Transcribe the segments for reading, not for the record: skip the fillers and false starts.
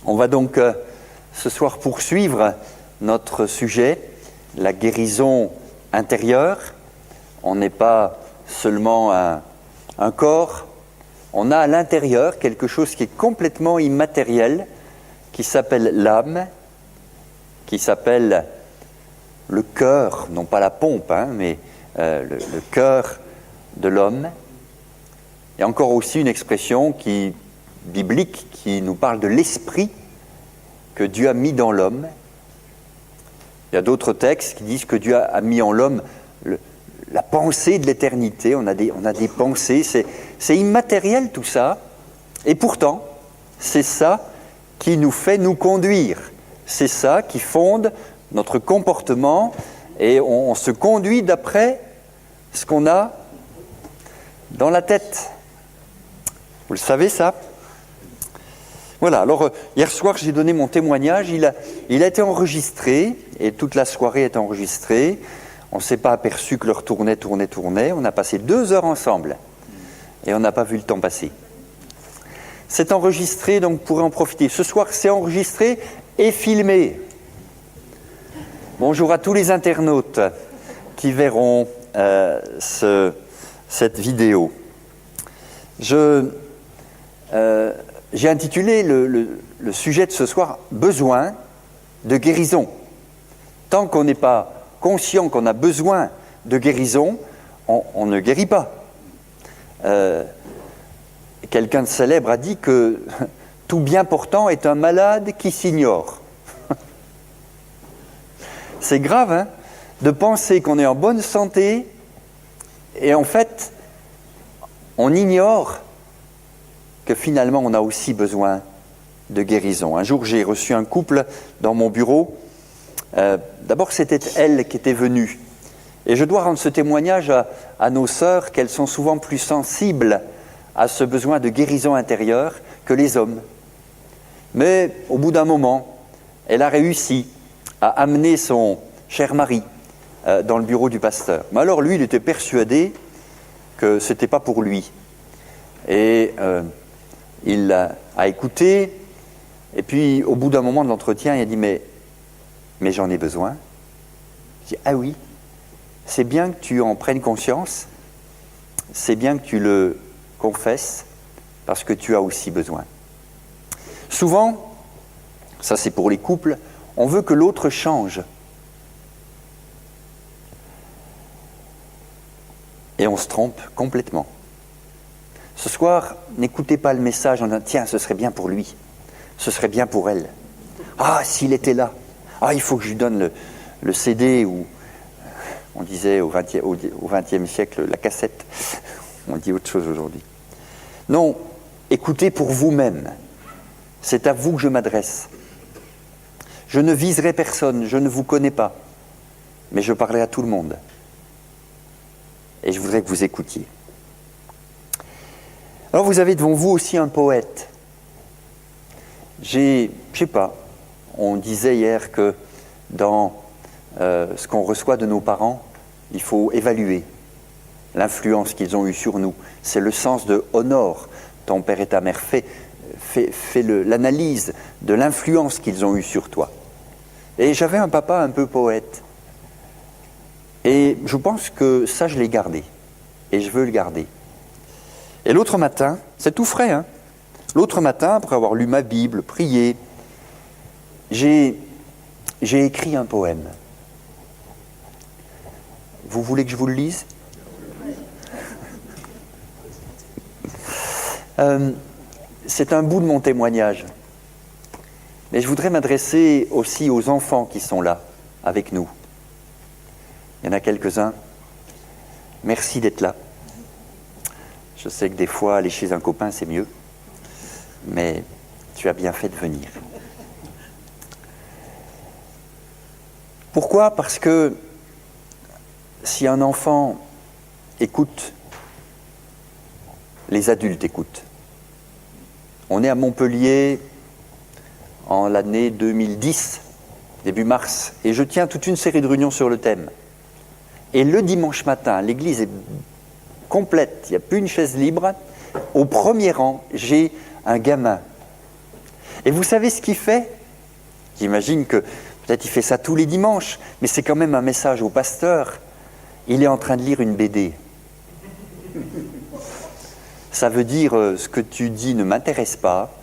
On va donc ce soir poursuivre notre sujet, la guérison intérieure. On n'est pas seulement un corps, on a à l'intérieur quelque chose qui est complètement immatériel, qui s'appelle l'âme, qui s'appelle le cœur, non pas la pompe, mais le cœur de l'homme. Il y a encore aussi une expression biblique qui nous parle de l'esprit que Dieu a mis dans l'homme. Il y a d'autres textes qui disent que Dieu a mis en l'homme la pensée de l'éternité. On a des pensées, c'est immatériel tout ça. Et pourtant, c'est ça qui nous fait nous conduire. C'est ça qui fonde notre comportement et on se conduit d'après ce qu'on a dans la tête. Vous le savez ça ? Voilà, alors hier soir j'ai donné mon témoignage, il a été enregistré et toute la soirée est enregistrée. On ne s'est pas aperçu que l'heure tournait. On a passé 2 heures ensemble et on n'a pas vu le temps passer. C'est enregistré, donc vous pourrez en profiter. Ce soir c'est enregistré et filmé. Bonjour à tous les internautes qui verront cette vidéo. J'ai intitulé le sujet de ce soir « Besoin de guérison ». Tant qu'on n'est pas conscient qu'on a besoin de guérison, on ne guérit pas. Quelqu'un de célèbre a dit que tout bien portant est un malade qui s'ignore. C'est grave de penser qu'on est en bonne santé et en fait, on ignore que finalement on a aussi besoin de guérison. Un jour j'ai reçu un couple dans mon bureau. D'abord c'était elle qui était venue. Et je dois rendre ce témoignage à nos sœurs qu'elles sont souvent plus sensibles à ce besoin de guérison intérieure que les hommes. Mais au bout d'un moment, elle a réussi à amener son cher mari dans le bureau du pasteur. Mais alors lui, il était persuadé que ce n'était pas pour lui. Et il a écouté, et puis au bout d'un moment de l'entretien, il a dit « mais j'en ai besoin ». Je dis « ah oui, c'est bien que tu en prennes conscience, c'est bien que tu le confesses, parce que tu as aussi besoin ». Souvent, ça c'est pour les couples, on veut que l'autre change. Et on se trompe complètement. Ce soir, n'écoutez pas le message en disant « tiens, ce serait bien pour lui, ce serait bien pour elle. Ah, s'il était là. Ah, il faut que je lui donne le CD ou, on disait au XXe siècle, la cassette. On dit autre chose aujourd'hui. » Non, écoutez pour vous-même. C'est à vous que je m'adresse. Je ne viserai personne, je ne vous connais pas, mais je parlerai à tout le monde. Et je voudrais que vous écoutiez. Alors vous avez devant vous aussi un poète. Je sais pas, on disait hier que dans ce qu'on reçoit de nos parents, il faut évaluer l'influence qu'ils ont eue sur nous. C'est le sens de « honore ». Ton père et ta mère, fais l'analyse de l'influence qu'ils ont eue sur toi. Et j'avais un papa un peu poète. Et je pense que ça, je l'ai gardé. Et je veux le garder. Et l'autre matin, c'est tout frais, l'autre matin, après avoir lu ma Bible, prié, j'ai écrit un poème. Vous voulez que je vous le lise ? C'est un bout de mon témoignage. Mais je voudrais m'adresser aussi aux enfants qui sont là, avec nous. Il y en a quelques-uns. Merci d'être là. Je sais que des fois, aller chez un copain, c'est mieux. Mais tu as bien fait de venir. Pourquoi ? Parce que si un enfant écoute, les adultes écoutent. On est à Montpellier en l'année 2010, début mars, et je tiens toute une série de réunions sur le thème. Et le dimanche matin, l'église est complète, il n'y a plus une chaise libre. Au premier rang, j'ai un gamin. Et vous savez ce qu'il fait? J'imagine que peut-être il fait ça tous les dimanches, mais c'est quand même un message au pasteur. Il est en train de lire une BD. Ça veut dire ce que tu dis ne m'intéresse pas,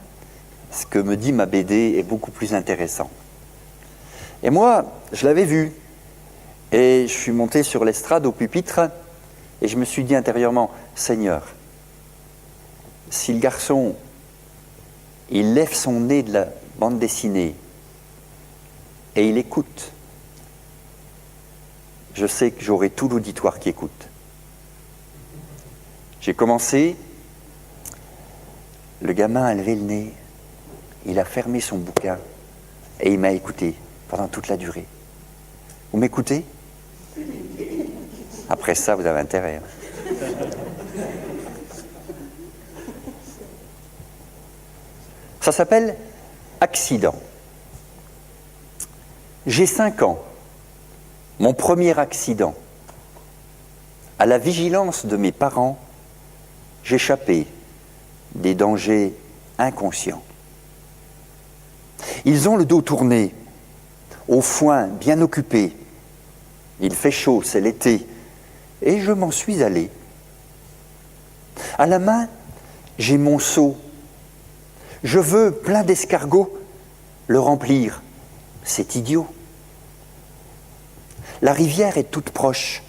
ce que me dit ma BD est beaucoup plus intéressant. Et moi, je l'avais vu, et je suis monté sur l'estrade au pupitre, et je me suis dit intérieurement, Seigneur, si le garçon, il lève son nez de la bande dessinée, et il écoute, je sais que j'aurai tout l'auditoire qui écoute. J'ai commencé, le gamin a levé le nez, il a fermé son bouquin et il m'a écouté pendant toute la durée. Vous m'écoutez? Après ça, vous avez intérêt. Ça s'appelle accident. J'ai 5 ans. Mon premier accident. À la vigilance de mes parents, j'échappais des dangers inconscients. Ils ont le dos tourné, au foin bien occupé. Il fait chaud, c'est l'été, et je m'en suis allé. À la main, j'ai mon seau. Je veux, plein d'escargots, le remplir. C'est idiot. La rivière est toute proche.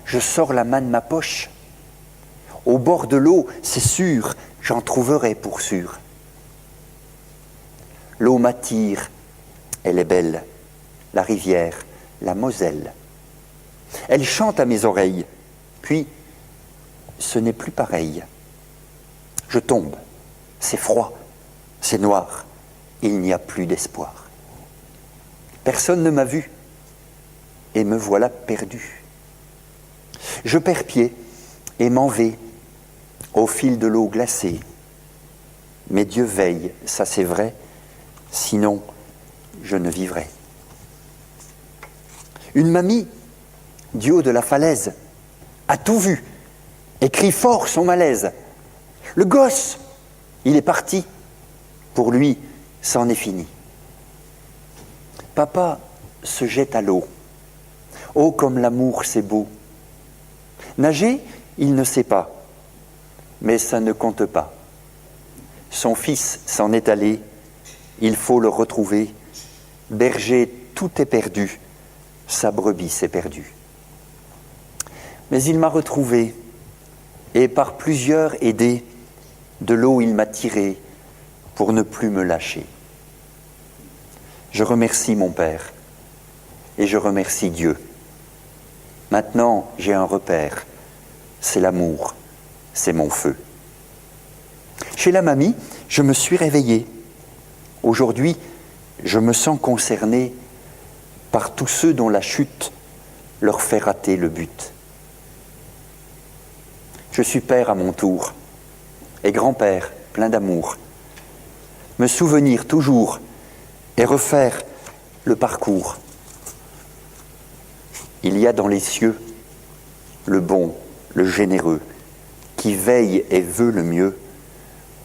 Je sors la main de ma poche. Au bord de l'eau, c'est sûr, j'en trouverai pour sûr. L'eau m'attire, elle est belle, la rivière, la Moselle. Elle chante à mes oreilles, puis ce n'est plus pareil. Je tombe, c'est froid, c'est noir, il n'y a plus d'espoir. Personne ne m'a vu, et me voilà perdu. Je perds pied et m'en vais au fil de l'eau glacée. Mais Dieu veille, ça c'est vrai, sinon je ne vivrai. Une mamie, du haut de la falaise, a tout vu et crie fort son malaise. Le gosse, il est parti. Pour lui, c'en est fini. Papa se jette à l'eau. Oh, comme l'amour, c'est beau. Nager, il ne sait pas, mais ça ne compte pas. Son fils s'en est allé, il faut le retrouver. Berger, tout est perdu, sa brebis s'est perdue. Mais il m'a retrouvé, et par plusieurs aidé, de l'eau il m'a tiré pour ne plus me lâcher. Je remercie mon Père, et je remercie Dieu. Maintenant, j'ai un repère, c'est l'amour, c'est mon feu. Chez la mamie, je me suis réveillé. Aujourd'hui, je me sens concerné par tous ceux dont la chute leur fait rater le but. Je suis père à mon tour, et grand-père plein d'amour. Me souvenir toujours et refaire le parcours. Il y a dans les cieux le bon, le généreux, qui veille et veut le mieux.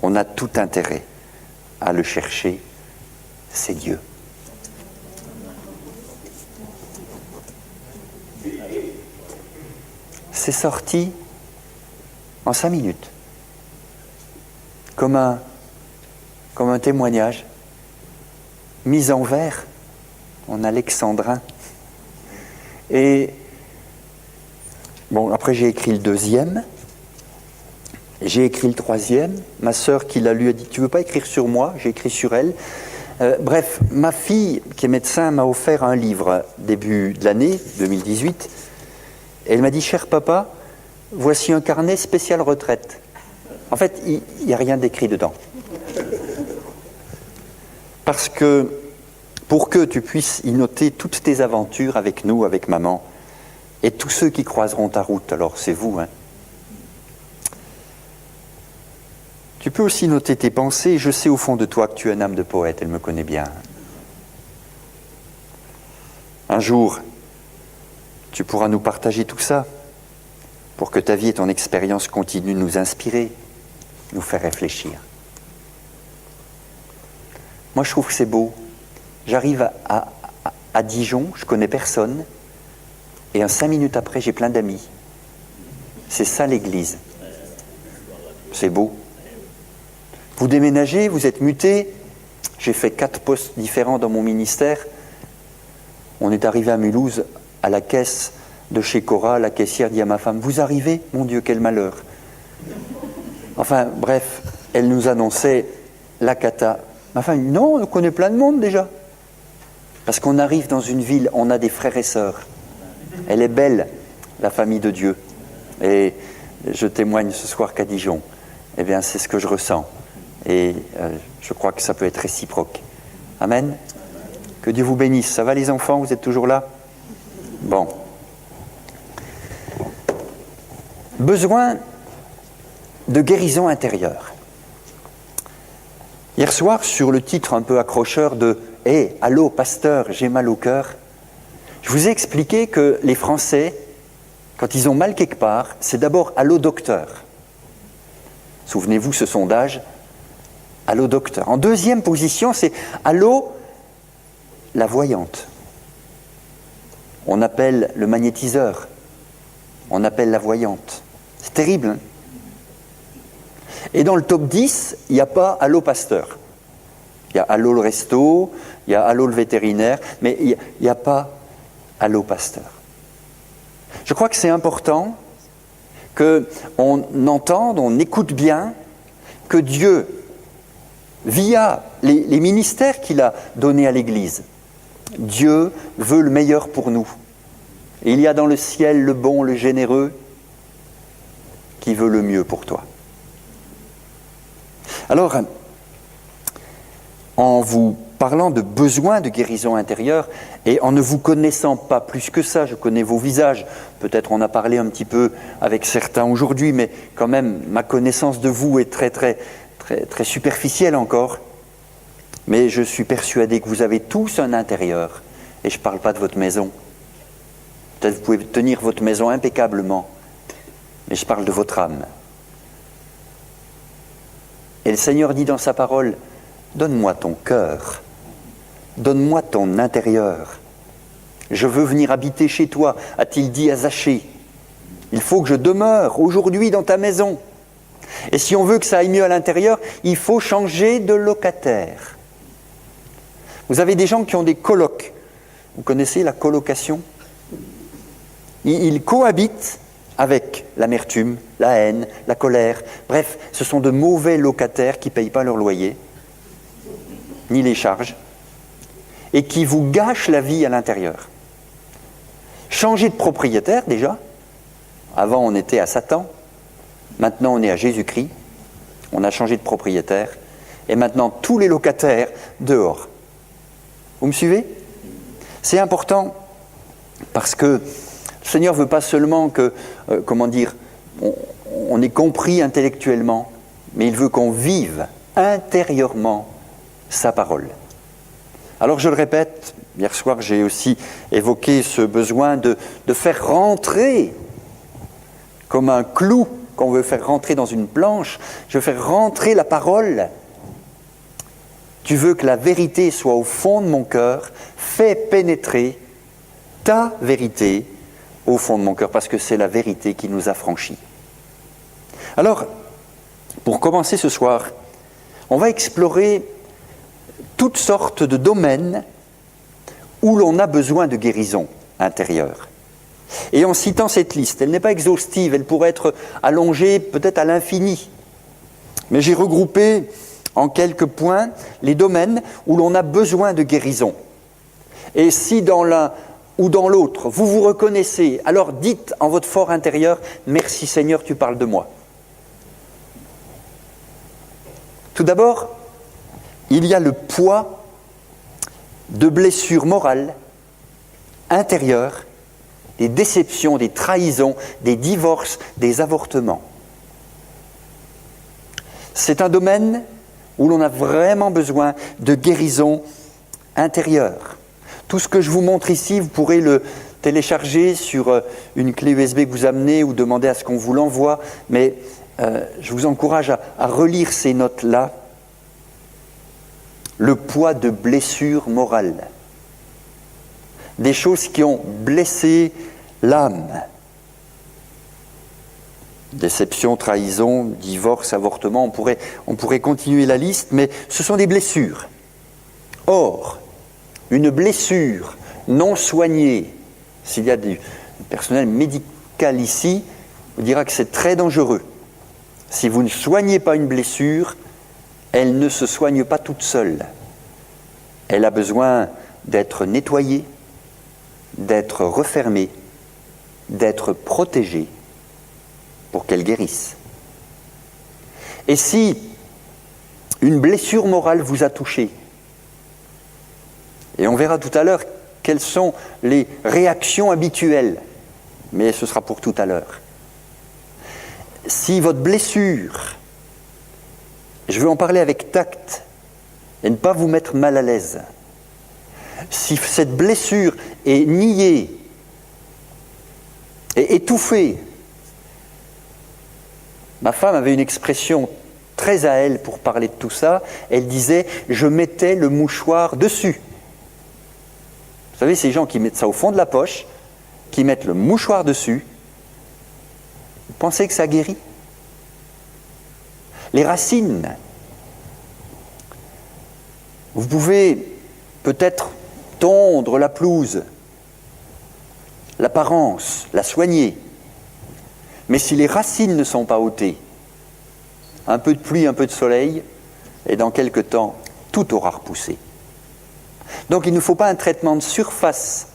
On a tout intérêt à le chercher, c'est Dieu. C'est sorti en 5 minutes, comme un témoignage, mis en vers en alexandrin. Et bon, après j'ai écrit le 2e, j'ai écrit le 3e, ma sœur qui l'a lu a dit « Tu veux pas écrire sur moi ?» J'ai écrit sur elle. Bref, ma fille, qui est médecin, m'a offert un livre début de l'année 2018. Et elle m'a dit « Cher papa, voici un carnet spécial retraite. » En fait, il n'y a rien d'écrit dedans. Parce que, pour que tu puisses y noter toutes tes aventures avec nous, avec maman, et tous ceux qui croiseront ta route, alors c'est vous, hein. Tu peux aussi noter tes pensées. Je sais au fond de toi que tu as une âme de poète, elle me connaît bien. Un jour, tu pourras nous partager tout ça pour que ta vie et ton expérience continuent de nous inspirer, nous faire réfléchir. Moi, je trouve que c'est beau. J'arrive à Dijon, je connais personne, et 5 minutes après, j'ai plein d'amis. C'est ça l'Église. C'est beau. Vous déménagez, vous êtes muté. J'ai fait 4 postes différents dans mon ministère. On est arrivé à Mulhouse, à la caisse de chez Cora. La caissière dit à ma femme, « Vous arrivez ? Mon Dieu, quel malheur !» Enfin, bref, elle nous annonçait la cata. Ma femme dit, « Non, on connaît plein de monde déjà. » Parce qu'on arrive dans une ville, on a des frères et sœurs. Elle est belle, la famille de Dieu. Et je témoigne ce soir qu'à Dijon, eh bien, c'est ce que je ressens. Et je crois que ça peut être réciproque. Amen. Que Dieu vous bénisse. Ça va les enfants, vous êtes toujours là? Bon. Besoin de guérison intérieure. Hier soir, sur le titre un peu accrocheur de « Hé, allô, pasteur, j'ai mal au cœur », je vous ai expliqué que les Français, quand ils ont mal quelque part, c'est d'abord « Allô, docteur ». Souvenez-vous ce sondage, « Allô, docteur ». En deuxième position, c'est « Allô, la voyante ». On appelle le magnétiseur, on appelle la voyante. C'est terrible, hein? Et dans le top 10, il n'y a pas « Allô, pasteur ». Il y a « Allô, le resto », il y a « Allô, le vétérinaire », mais il n'y a pas « Allô, pasteur ». Je crois que c'est important qu'on entende, on écoute bien que Dieu, via les ministères qu'il a donnés à l'Église, Dieu veut le meilleur pour nous. Et il y a dans le ciel le bon, le généreux, qui veut le mieux pour toi. Alors, en vous parlant de besoin de guérison intérieure, et en ne vous connaissant pas plus que ça, je connais vos visages, peut-être on a parlé un petit peu avec certains aujourd'hui, mais quand même, ma connaissance de vous est très, très, très, très superficielle encore. Mais je suis persuadé que vous avez tous un intérieur, et je ne parle pas de votre maison. Peut-être vous pouvez tenir votre maison impeccablement, mais je parle de votre âme. Et le Seigneur dit dans sa parole, « Donne-moi ton cœur, donne-moi ton intérieur. Je veux venir habiter chez toi, a-t-il dit à Zachée. Il faut que je demeure aujourd'hui dans ta maison. Et si on veut que ça aille mieux à l'intérieur, il faut changer de locataire. » Vous avez des gens qui ont des colocs. Vous connaissez la colocation? Ils cohabitent avec l'amertume, la haine, la colère. Bref, ce sont de mauvais locataires qui ne payent pas leur loyer, ni les charges, et qui vous gâchent la vie à l'intérieur. Changez de propriétaire déjà. Avant, on était à Satan. Maintenant, on est à Jésus-Christ. On a changé de propriétaire. Et maintenant, tous les locataires dehors. Vous me suivez? C'est important parce que le Seigneur ne veut pas seulement que, on ait compris intellectuellement, mais il veut qu'on vive intérieurement sa parole. Alors je le répète, hier soir j'ai aussi évoqué ce besoin de faire rentrer, comme un clou qu'on veut faire rentrer dans une planche, je veux faire rentrer la parole. Tu veux que la vérité soit au fond de mon cœur, fais pénétrer ta vérité au fond de mon cœur, parce que c'est la vérité qui nous affranchit. Alors, pour commencer ce soir, on va explorer toutes sortes de domaines où l'on a besoin de guérison intérieure. Et en citant cette liste, elle n'est pas exhaustive, elle pourrait être allongée peut-être à l'infini. Mais j'ai regroupé en quelques points les domaines où l'on a besoin de guérison. Et si dans l'un ou dans l'autre, vous vous reconnaissez, alors dites en votre fort intérieur, « Merci Seigneur, tu parles de moi ». Tout d'abord, il y a le poids de blessures morales, intérieures, des déceptions, des trahisons, des divorces, des avortements. C'est un domaine où l'on a vraiment besoin de guérison intérieure. Tout ce que je vous montre ici, vous pourrez le télécharger sur une clé USB que vous amenez ou demander à ce qu'on vous l'envoie, mais je vous encourage à relire ces notes-là. le poids de blessures morales, des choses qui ont blessé l'âme. Déception, trahison, divorce, avortement, on pourrait continuer la liste, mais ce sont des blessures. Or, une blessure non soignée, s'il y a du personnel médical ici, on dira que c'est très dangereux. Si vous ne soignez pas une blessure, elle ne se soigne pas toute seule. Elle a besoin d'être nettoyée, d'être refermée, d'être protégée pour qu'elle guérisse. Et si une blessure morale vous a touché, et on verra tout à l'heure quelles sont les réactions habituelles, mais ce sera pour tout à l'heure. Si votre blessure, je veux en parler avec tact et ne pas vous mettre mal à l'aise, si cette blessure est niée et étouffée, ma femme avait une expression très à elle pour parler de tout ça, elle disait « je mettais le mouchoir dessus ». Vous savez, ces gens qui mettent ça au fond de la poche, qui mettent le mouchoir dessus, vous pensez que ça guérit? Les racines, vous pouvez peut-être tondre la pelouse, l'apparence, la soigner, mais si les racines ne sont pas ôtées, un peu de pluie, un peu de soleil, et dans quelque temps, tout aura repoussé. Donc il ne faut pas un traitement de surface,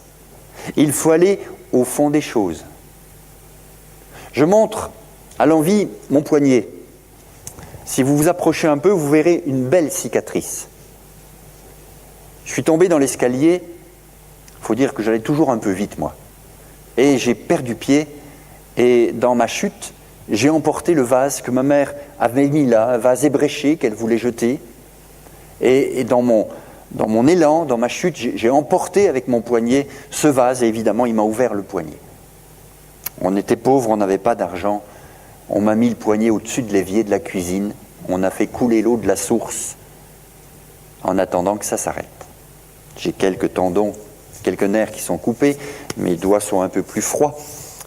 il faut aller au fond des choses. Je montre à l'envie mon poignet. Si vous vous approchez un peu, vous verrez une belle cicatrice. Je suis tombé dans l'escalier, il faut dire que j'allais toujours un peu vite moi. Et j'ai perdu pied, et dans ma chute, j'ai emporté le vase que ma mère avait mis là, un vase ébréché qu'elle voulait jeter. Et dans mon élan, dans ma chute, j'ai emporté avec mon poignet ce vase, et évidemment, il m'a ouvert le poignet. On était pauvres, on n'avait pas d'argent. On m'a mis le poignet au-dessus de l'évier de la cuisine. On a fait couler l'eau de la source en attendant que ça s'arrête. J'ai quelques tendons, quelques nerfs qui sont coupés. Mes doigts sont un peu plus froids.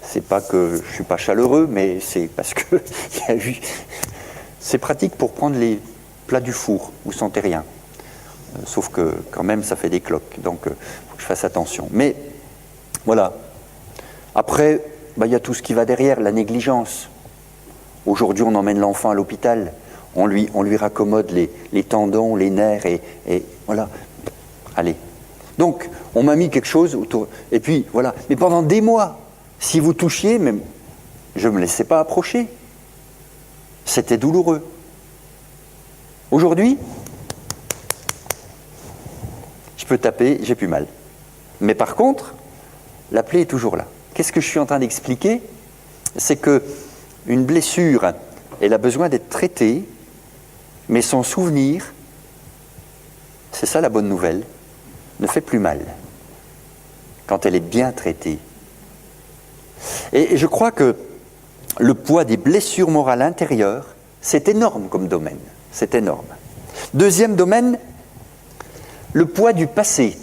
C'est pas que je suis pas chaleureux, mais c'est parce que il y a eu... C'est pratique pour prendre les plats du four. Vous sentez rien. Sauf que quand même ça fait des cloques. Donc il faut que je fasse attention. Mais voilà. Après, il y a tout ce qui va derrière, la négligence. Aujourd'hui, on emmène l'enfant à l'hôpital, on lui raccommode les tendons, les nerfs, et voilà. Allez. Donc, on m'a mis quelque chose autour. Et puis, voilà. Mais pendant des mois, si vous touchiez, même, je ne me laissais pas approcher. C'était douloureux. Aujourd'hui, je peux taper, j'ai plus mal. Mais par contre, la plaie est toujours là. Qu'est-ce que je suis en train d'expliquer? C'est que une blessure, elle a besoin d'être traitée, mais son souvenir, c'est ça la bonne nouvelle, ne fait plus mal quand elle est bien traitée. Et je crois que le poids des blessures morales intérieures, c'est énorme comme domaine, c'est énorme. Deuxième domaine, le poids du passé.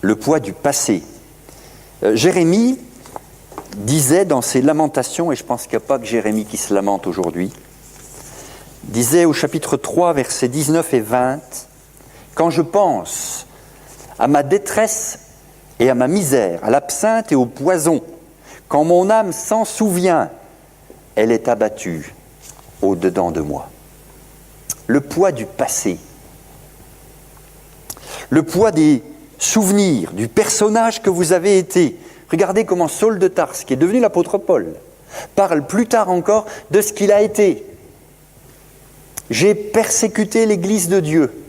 Le poids du passé. Jérémie disait dans ses lamentations, et je pense qu'il n'y a pas que Jérémie qui se lamente aujourd'hui, disait au chapitre 3, versets 19 et 20, « Quand je pense à ma détresse et à ma misère, à l'absinthe et au poison, quand mon âme s'en souvient, elle est abattue au-dedans de moi. » Le poids du passé, le poids des souvenirs, du personnage que vous avez été. Regardez comment Saul de Tarse, qui est devenu l'apôtre Paul, parle plus tard encore de ce qu'il a été. J'ai persécuté l'Église de Dieu.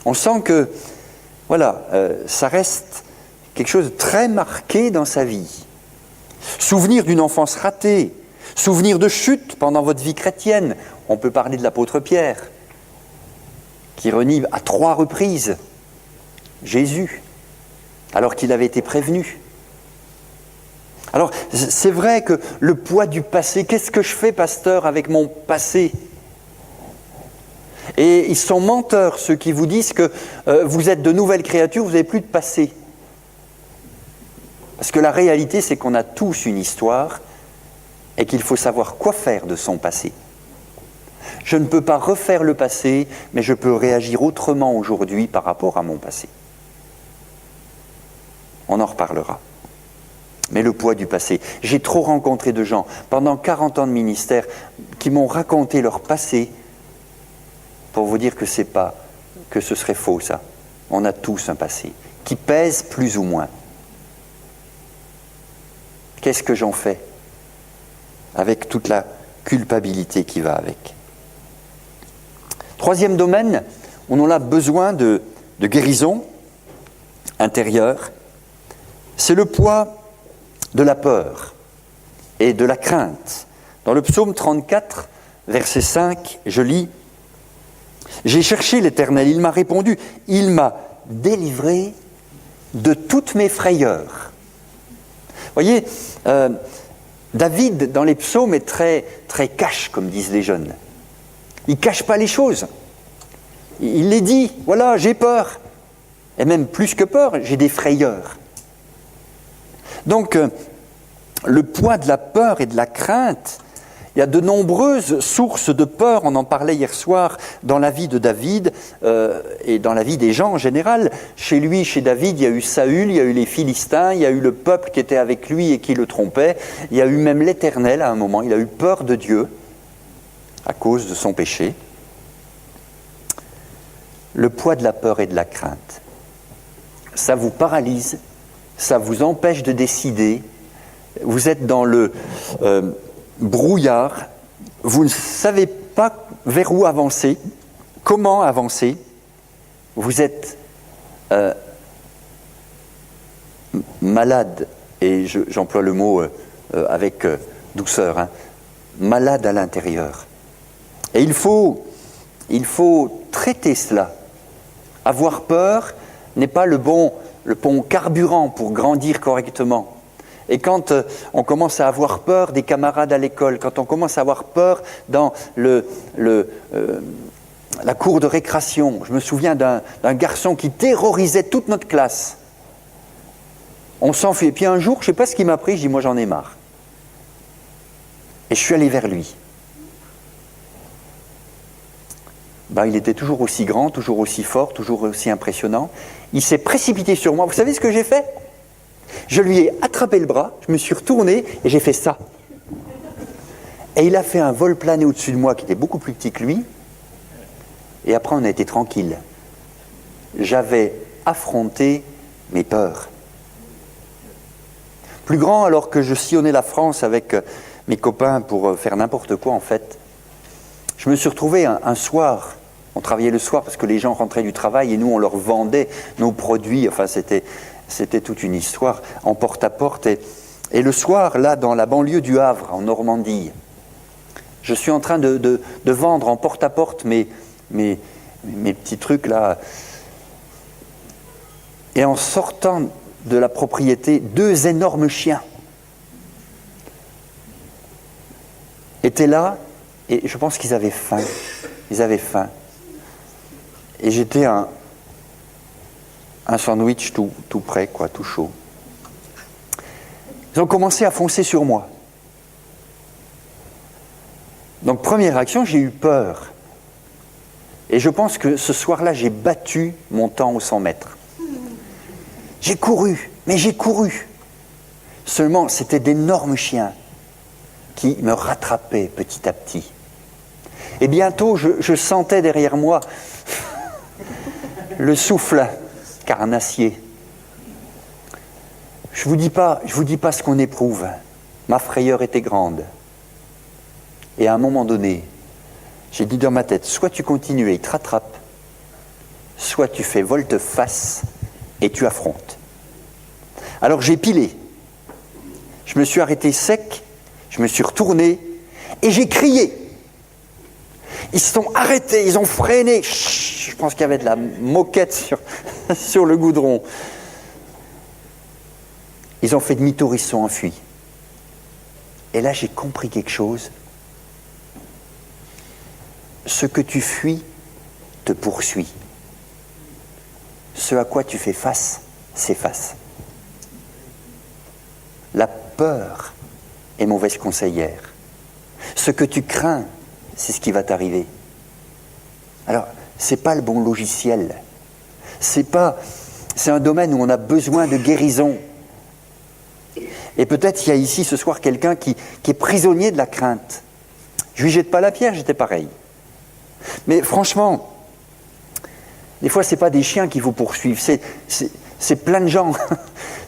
On sent que, voilà, ça reste quelque chose de très marqué dans sa vie. Souvenir d'une enfance ratée, souvenir de chute pendant votre vie chrétienne. On peut parler de l'apôtre Pierre, qui renie à 3 reprises Jésus, alors qu'il avait été prévenu. Alors, c'est vrai que le poids du passé, qu'est-ce que je fais, pasteur, avec mon passé? Et ils sont menteurs, ceux qui vous disent que vous êtes de nouvelles créatures, vous n'avez plus de passé. Parce que la réalité, c'est qu'on a tous une histoire et qu'il faut savoir quoi faire de son passé. Je ne peux pas refaire le passé, mais je peux réagir autrement aujourd'hui par rapport à mon passé. On en reparlera. Mais le poids du passé. J'ai trop rencontré de gens, pendant 40 ans de ministère, qui m'ont raconté leur passé pour vous dire que c'est pas, que ce serait faux ça. On a tous un passé qui pèse plus ou moins. Qu'est-ce que j'en fais avec toute la culpabilité qui va avec? Troisième domaine, on a besoin de guérison intérieure, c'est le poids de la peur et de la crainte. Dans le psaume 34, verset 5, je lis « J'ai cherché l'Éternel, il m'a répondu, il m'a délivré de toutes mes frayeurs. » Vous voyez, David, dans les psaumes, est très, très cash, comme disent les jeunes. Il ne cache pas les choses. Il les dit, voilà, j'ai peur. Et même plus que peur, j'ai des frayeurs. Donc, le poids de la peur et de la crainte, il y a de nombreuses sources de peur, on en parlait hier soir, dans la vie de David et dans la vie des gens en général. Chez lui, chez David, il y a eu Saül, il y a eu les Philistins, il y a eu le peuple qui était avec lui et qui le trompait, il y a eu même l'Éternel à un moment, il a eu peur de Dieu à cause de son péché. Le poids de la peur et de la crainte, ça vous paralyse, ça vous empêche de décider, vous êtes dans le brouillard, vous ne savez pas vers où avancer, comment avancer, vous êtes malade, et j'emploie le mot avec douceur, hein, malade à l'intérieur. Et il faut traiter cela. Avoir peur n'est pas le bon carburant pour grandir correctement. Et quand on commence à avoir peur des camarades à l'école, quand on commence à avoir peur dans la cour de récréation, je me souviens d'un garçon qui terrorisait toute notre classe. On s'enfuit. Et puis un jour, je ne sais pas ce qui m'a pris, je dis moi j'en ai marre. Et je suis allé vers lui. Il était toujours aussi grand, toujours aussi fort, toujours aussi impressionnant. Il s'est précipité sur moi. Vous savez ce que j'ai fait ? Je lui ai attrapé le bras, je me suis retourné et j'ai fait ça. Et il a fait un vol plané au-dessus de moi qui était beaucoup plus petit que lui. Et après, on a été tranquille. J'avais affronté mes peurs. Plus grand, alors que je sillonnais la France avec mes copains pour faire n'importe quoi, en fait, je me suis retrouvé un soir. On travaillait le soir parce que les gens rentraient du travail et nous, on leur vendait nos produits. Enfin, c'était toute une histoire en porte-à-porte. Et le soir, là, dans la banlieue du Havre, en Normandie, je suis en train de vendre en porte-à-porte mes petits trucs, là. Et en sortant de la propriété, 2 énormes chiens étaient là et je pense qu'ils avaient faim. Ils avaient faim. Et j'étais un sandwich tout prêt, quoi, tout chaud. Ils ont commencé à foncer sur moi. Donc, première réaction, j'ai eu peur. Et je pense que ce soir-là, j'ai battu mon temps au 100 mètres. J'ai couru, mais j'ai couru. Seulement, c'était d'énormes chiens qui me rattrapaient petit à petit. Et bientôt, je sentais derrière moi le souffle carnassier. Je vous dis pas ce qu'on éprouve. Ma frayeur était grande. Et à un moment donné, j'ai dit dans ma tête, soit tu continues et il te rattrape, soit tu fais volte-face et tu affrontes. Alors j'ai pilé. Je me suis arrêté sec, je me suis retourné et j'ai crié. Ils se sont arrêtés, ils ont freiné. Je pense qu'il y avait de la moquette sur le goudron. Ils ont fait demi-tour, ils se sont enfuis. Et là, j'ai compris quelque chose. Ce que tu fuis te poursuit. Ce à quoi tu fais face s'efface. La peur est mauvaise conseillère. Ce que tu crains, c'est ce qui va t'arriver. Alors, ce n'est pas le bon logiciel. C'est un domaine où on a besoin de guérison. Et peut-être il y a ici ce soir quelqu'un qui est prisonnier de la crainte. Je lui jette pas la pierre, j'étais pareil. Mais franchement, des fois, ce n'est pas des chiens qui vous poursuivent, c'est plein de gens,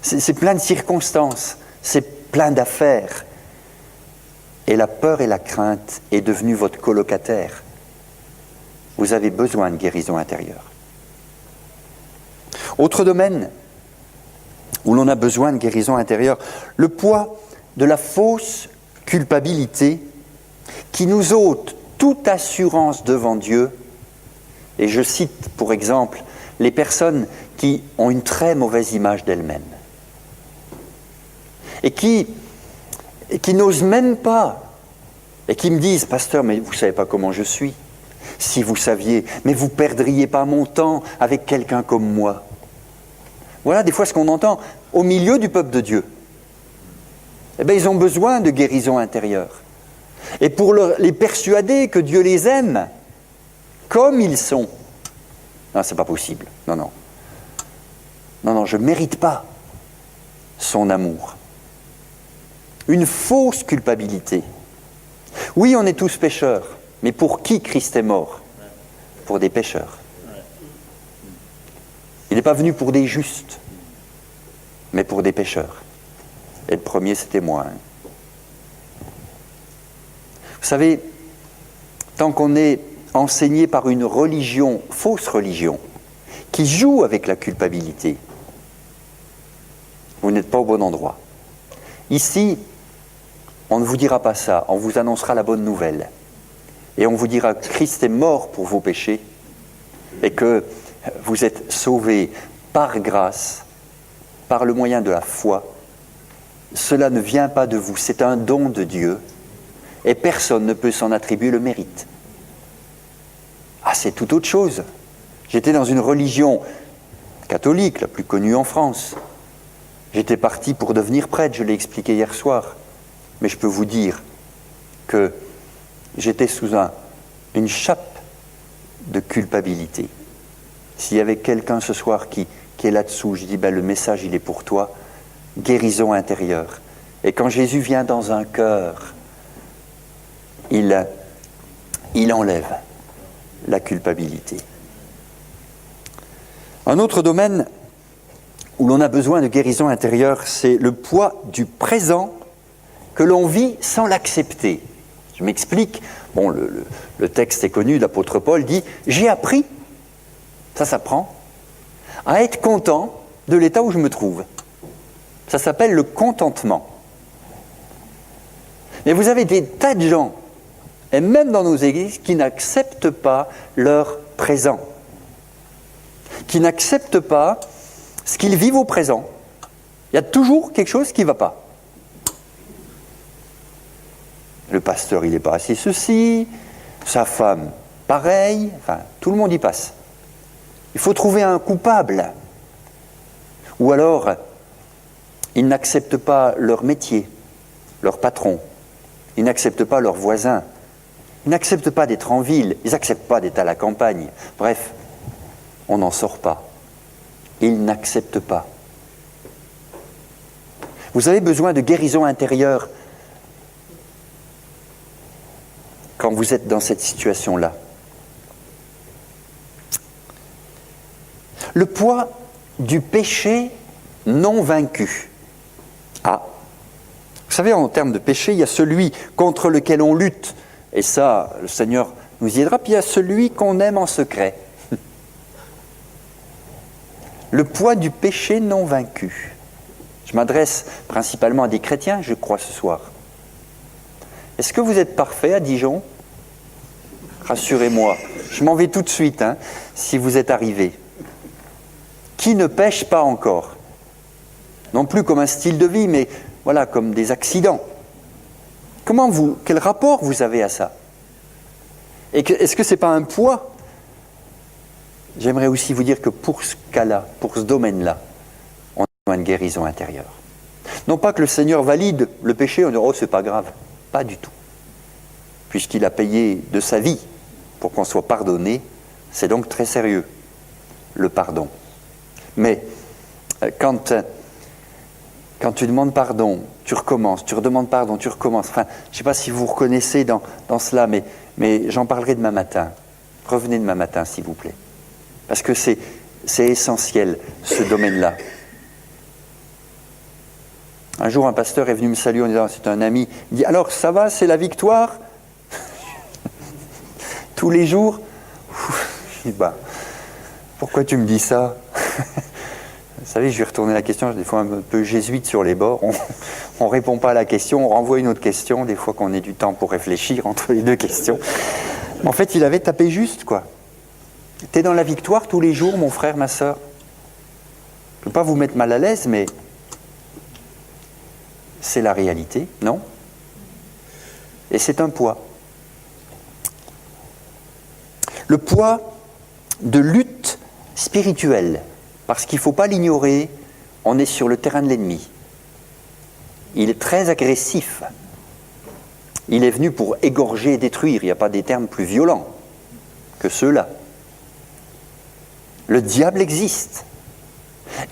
c'est plein de circonstances, c'est plein d'affaires. Et la peur et la crainte est devenue votre colocataire. Vous avez besoin de guérison intérieure. Autre domaine où l'on a besoin de guérison intérieure, le poids de la fausse culpabilité qui nous ôte toute assurance devant Dieu. Et je cite pour exemple les personnes qui ont une très mauvaise image d'elles-mêmes et qui n'osent même pas et qui me disent « Pasteur, mais vous ne savez pas comment je suis. Si vous saviez, mais vous ne perdriez pas mon temps avec quelqu'un comme moi. » Voilà des fois ce qu'on entend au milieu du peuple de Dieu. Eh bien, ils ont besoin de guérison intérieure. Et pour les persuader que Dieu les aime, comme ils sont. Non, c'est pas possible. Non, je ne mérite pas son amour. Une fausse culpabilité. Oui, on est tous pécheurs, mais pour qui Christ est mort ? Pour des pécheurs. Il n'est pas venu pour des justes, mais pour des pécheurs. Et le premier, c'était moi. Vous savez, tant qu'on est enseigné par une religion, fausse religion, qui joue avec la culpabilité, vous n'êtes pas au bon endroit. Ici, on ne vous dira pas ça, on vous annoncera la bonne nouvelle. Et on vous dira que Christ est mort pour vos péchés et que vous êtes sauvés par grâce, par le moyen de la foi. Cela ne vient pas de vous, c'est un don de Dieu et personne ne peut s'en attribuer le mérite. Ah, c'est tout autre chose. J'étais dans une religion catholique, la plus connue en France. J'étais parti pour devenir prêtre, je l'ai expliqué hier soir. Mais je peux vous dire que j'étais sous une chape de culpabilité. S'il y avait quelqu'un ce soir qui est là-dessous, je dis, le message, il est pour toi. Guérison intérieure. Et quand Jésus vient dans un cœur, il enlève la culpabilité. Un autre domaine où l'on a besoin de guérison intérieure, c'est le poids du présent que l'on vit sans l'accepter. Je m'explique. Bon, le texte est connu, l'apôtre Paul dit « J'ai appris, ça s'apprend, à être content de l'état où je me trouve. » Ça s'appelle le contentement. Mais vous avez des tas de gens, et même dans nos églises, qui n'acceptent pas leur présent, qui n'acceptent pas ce qu'ils vivent au présent. Il y a toujours quelque chose qui ne va pas. Le pasteur, il n'est pas assez ceci, sa femme, pareil, enfin, tout le monde y passe. Il faut trouver un coupable. Ou alors, ils n'acceptent pas leur métier, leur patron. Ils n'acceptent pas leurs voisins. Ils n'acceptent pas d'être en ville. Ils n'acceptent pas d'être à la campagne. Bref, on n'en sort pas. Ils n'acceptent pas. Vous avez besoin de guérison intérieure quand vous êtes dans cette situation-là. Le poids du péché non vaincu. Ah, vous savez, en termes de péché, il y a celui contre lequel on lutte. Et ça, le Seigneur nous y aidera. Puis il y a celui qu'on aime en secret. Le poids du péché non vaincu. Je m'adresse principalement à des chrétiens, je crois, ce soir. Est-ce que vous êtes parfait à Dijon ? Rassurez-moi, je m'en vais tout de suite, si vous êtes arrivés. Qui ne pêche pas encore ? Non plus comme un style de vie, mais voilà, comme des accidents. Quel rapport vous avez à ça ? Et est-ce que ce n'est pas un poids j'aimerais aussi vous dire que pour ce cas-là, pour ce domaine-là, on a besoin de guérison intérieure. Non pas que le Seigneur valide le péché, on dit « oh, c'est pas grave ». Pas du tout. Puisqu'il a payé de sa vie pour qu'on soit pardonné, c'est donc très sérieux, le pardon. Mais quand tu demandes pardon, tu recommences, tu redemandes pardon, tu recommences. Enfin, je ne sais pas si vous reconnaissez dans cela, mais j'en parlerai demain matin. Revenez demain matin, s'il vous plaît. Parce que c'est essentiel, ce domaine-là. Un jour, un pasteur est venu me saluer en disant, c'est un ami, il dit, alors ça va, c'est la victoire? Tous les jours? Je dis, bah, pourquoi tu me dis ça? Vous savez, je lui ai retourné la question, des fois un peu jésuite sur les bords, on ne répond pas à la question, on renvoie une autre question, des fois qu'on ait du temps pour réfléchir entre les deux questions. En fait, il avait tapé juste, quoi. T'es dans la victoire tous les jours, mon frère, ma sœur. Je ne veux pas vous mettre mal à l'aise, mais c'est la réalité, non? Et c'est un poids. Le poids de lutte spirituelle, parce qu'il ne faut pas l'ignorer, on est sur le terrain de l'ennemi. Il est très agressif. Il est venu pour égorger et détruire. Il n'y a pas des termes plus violents que ceux-là. Le diable existe.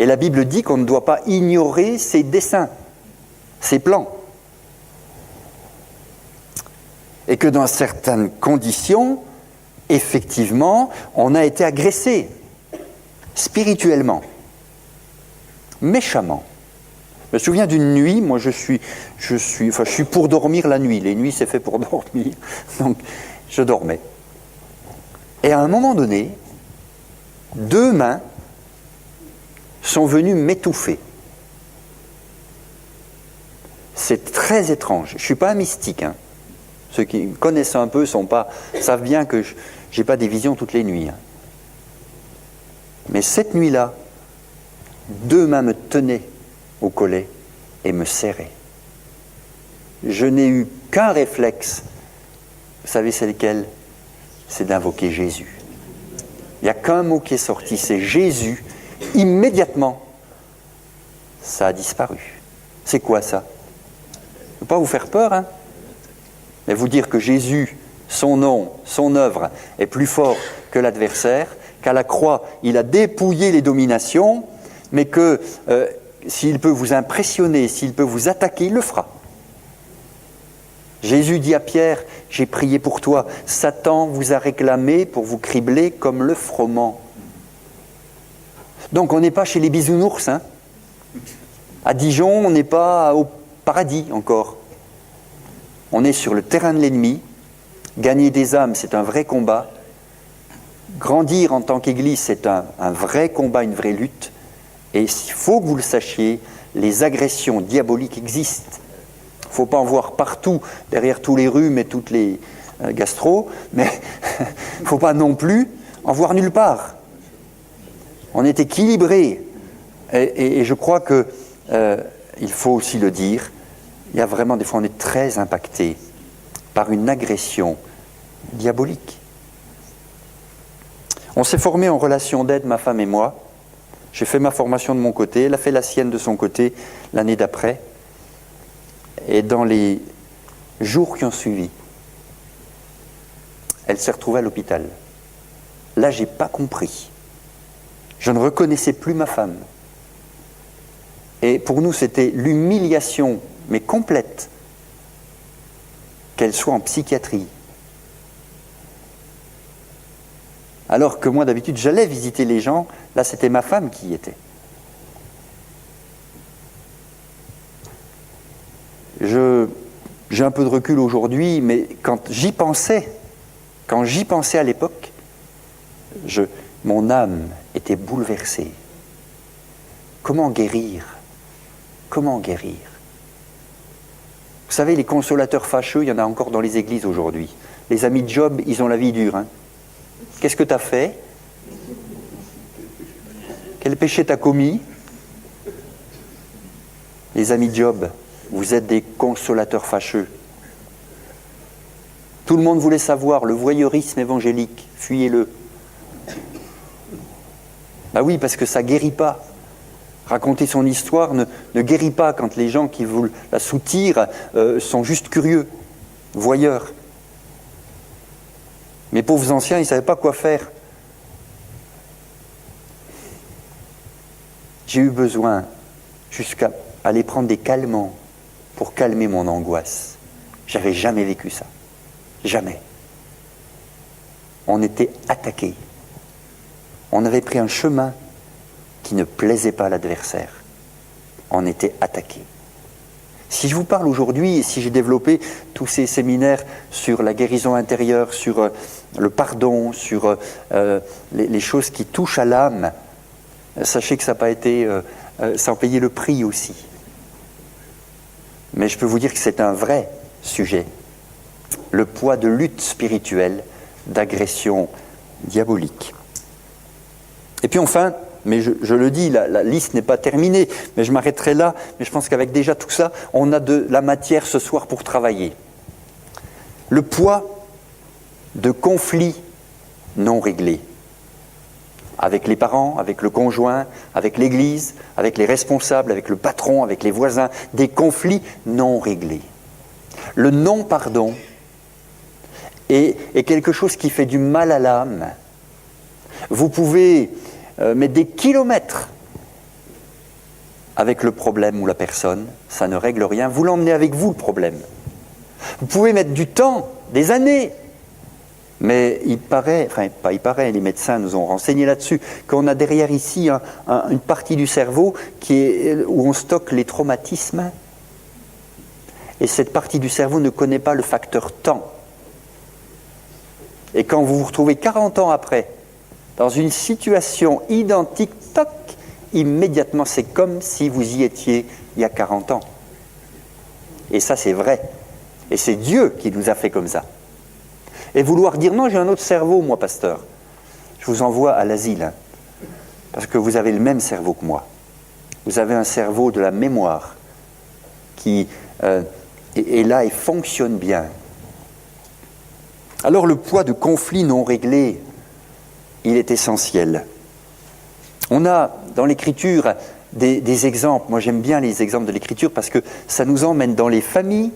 Et la Bible dit qu'on ne doit pas ignorer ses desseins, ses plans. Et que dans certaines conditions, effectivement, on a été agressé spirituellement, méchamment. Je me souviens d'une nuit, moi je suis pour dormir la nuit. Les nuits, c'est fait pour dormir. Donc, je dormais. Et à un moment donné, 2 mains sont venues m'étouffer. C'est très étrange. Je ne suis pas un mystique. Hein. Ceux qui me connaissent un peu savent bien que je n'ai pas des visions toutes les nuits. Hein. Mais cette nuit-là, 2 mains me tenaient au collet et me serraient. Je n'ai eu qu'un réflexe. Vous savez c'est lequel? C'est d'invoquer Jésus. Il n'y a qu'un mot qui est sorti, c'est Jésus. Immédiatement, ça a disparu. C'est quoi ça? Je ne veux pas vous faire peur, hein? Mais vous dire que Jésus, son nom, son œuvre est plus fort que l'adversaire, qu'à la croix, il a dépouillé les dominations, mais que s'il peut vous impressionner, s'il peut vous attaquer, il le fera. Jésus dit à Pierre, j'ai prié pour toi, Satan vous a réclamé pour vous cribler comme le froment. Donc on n'est pas chez les bisounours, hein. À Dijon, on n'est pas au paradis encore. On est sur le terrain de l'ennemi. Gagner des âmes, c'est un vrai combat. Grandir en tant qu'Église, c'est un vrai combat, une vraie lutte. Et il faut que vous le sachiez, les agressions diaboliques existent. Il ne faut pas en voir partout, derrière tous les rhumes et toutes les gastro, mais il ne faut pas non plus en voir nulle part. On est équilibré. Et je crois que il faut aussi le dire, il y a vraiment des fois on est très impacté par une agression diabolique. On s'est formé en relation d'aide, ma femme et moi. J'ai fait ma formation de mon côté, elle a fait la sienne de son côté l'année d'après. Et dans les jours qui ont suivi, elle s'est retrouvée à l'hôpital. Là, je n'ai pas compris. Je ne reconnaissais plus ma femme. Et pour nous, c'était l'humiliation, mais complète, qu'elle soit en psychiatrie. Alors que moi, d'habitude, j'allais visiter les gens. Là, c'était ma femme qui y était. J'ai un peu de recul aujourd'hui, mais quand j'y pensais à l'époque, mon âme était bouleversée. Comment guérir? Comment guérir? Vous savez, les consolateurs fâcheux, il y en a encore dans les églises aujourd'hui. Les amis de Job, ils ont la vie dure. Hein. Qu'est-ce que tu as fait? Quel péché t'as commis? Les amis de Job, vous êtes des consolateurs fâcheux. Tout le monde voulait savoir le voyeurisme évangélique. Fuyez-le. Ben oui, parce que ça ne guérit pas. Raconter son histoire ne guérit pas quand les gens qui veulent la soutir sont juste curieux, voyeurs. Mes pauvres anciens, ils ne savaient pas quoi faire. J'ai eu besoin jusqu'à aller prendre des calmants pour calmer mon angoisse. J'avais jamais vécu ça. Jamais. On était attaqués. On avait pris un chemin qui ne plaisait pas à l'adversaire. On était attaqués. Si je vous parle aujourd'hui, et si j'ai développé tous ces séminaires sur la guérison intérieure, sur le pardon, sur les choses qui touchent à l'âme, sachez que ça n'a pas été sans payer le prix aussi. Mais je peux vous dire que c'est un vrai sujet. Le poids de lutte spirituelle, d'agression diabolique. Et puis enfin, mais je le dis, la liste n'est pas terminée, mais je m'arrêterai là, mais je pense qu'avec déjà tout ça, on a de la matière ce soir pour travailler. Le poids de conflits non réglés. Avec les parents, avec le conjoint, avec l'église, avec les responsables, avec le patron, avec les voisins, des conflits non réglés. Le non-pardon est quelque chose qui fait du mal à l'âme. Vous pouvez mettre des kilomètres avec le problème ou la personne, ça ne règle rien, vous l'emmenez avec vous le problème. Vous pouvez mettre du temps, des années, mais il paraît, les médecins nous ont renseigné là-dessus, qu'on a derrière ici une partie du cerveau où on stocke les traumatismes, et cette partie du cerveau ne connaît pas le facteur temps. Et quand vous vous retrouvez 40 ans après, dans une situation identique, toc, immédiatement, c'est comme si vous y étiez il y a 40 ans. Et ça, c'est vrai. Et c'est Dieu qui nous a fait comme ça. Et vouloir dire, non, j'ai un autre cerveau, moi, pasteur. Je vous envoie à l'asile, hein, parce que vous avez le même cerveau que moi. Vous avez un cerveau de la mémoire qui est là et fonctionne bien. Alors, le poids de conflits non réglés, il est essentiel. On a dans l'Écriture des exemples. Moi, j'aime bien les exemples de l'Écriture parce que ça nous emmène dans les familles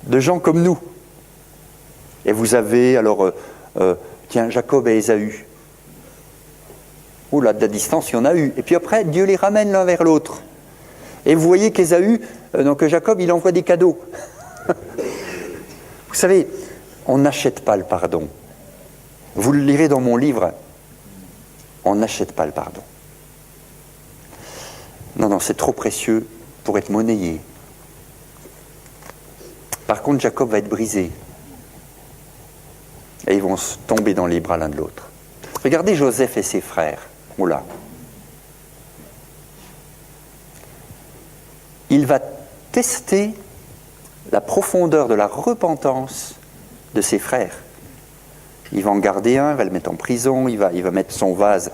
de gens comme nous. Et vous avez, alors, Jacob et Ésaü. Oula, de la distance, il y en a eu. Et puis après, Dieu les ramène l'un vers l'autre. Et vous voyez qu'Ésaü, donc Jacob, il envoie des cadeaux. Vous savez, on n'achète pas le pardon. Vous le lirez dans mon livre, on n'achète pas le pardon. Non, c'est trop précieux pour être monnayé. Par contre, Jacob va être brisé. Et ils vont tomber dans les bras l'un de l'autre. Regardez Joseph et ses frères. Oula. Il va tester la profondeur de la repentance de ses frères. Il va en garder un, il va le mettre en prison, il va mettre son vase,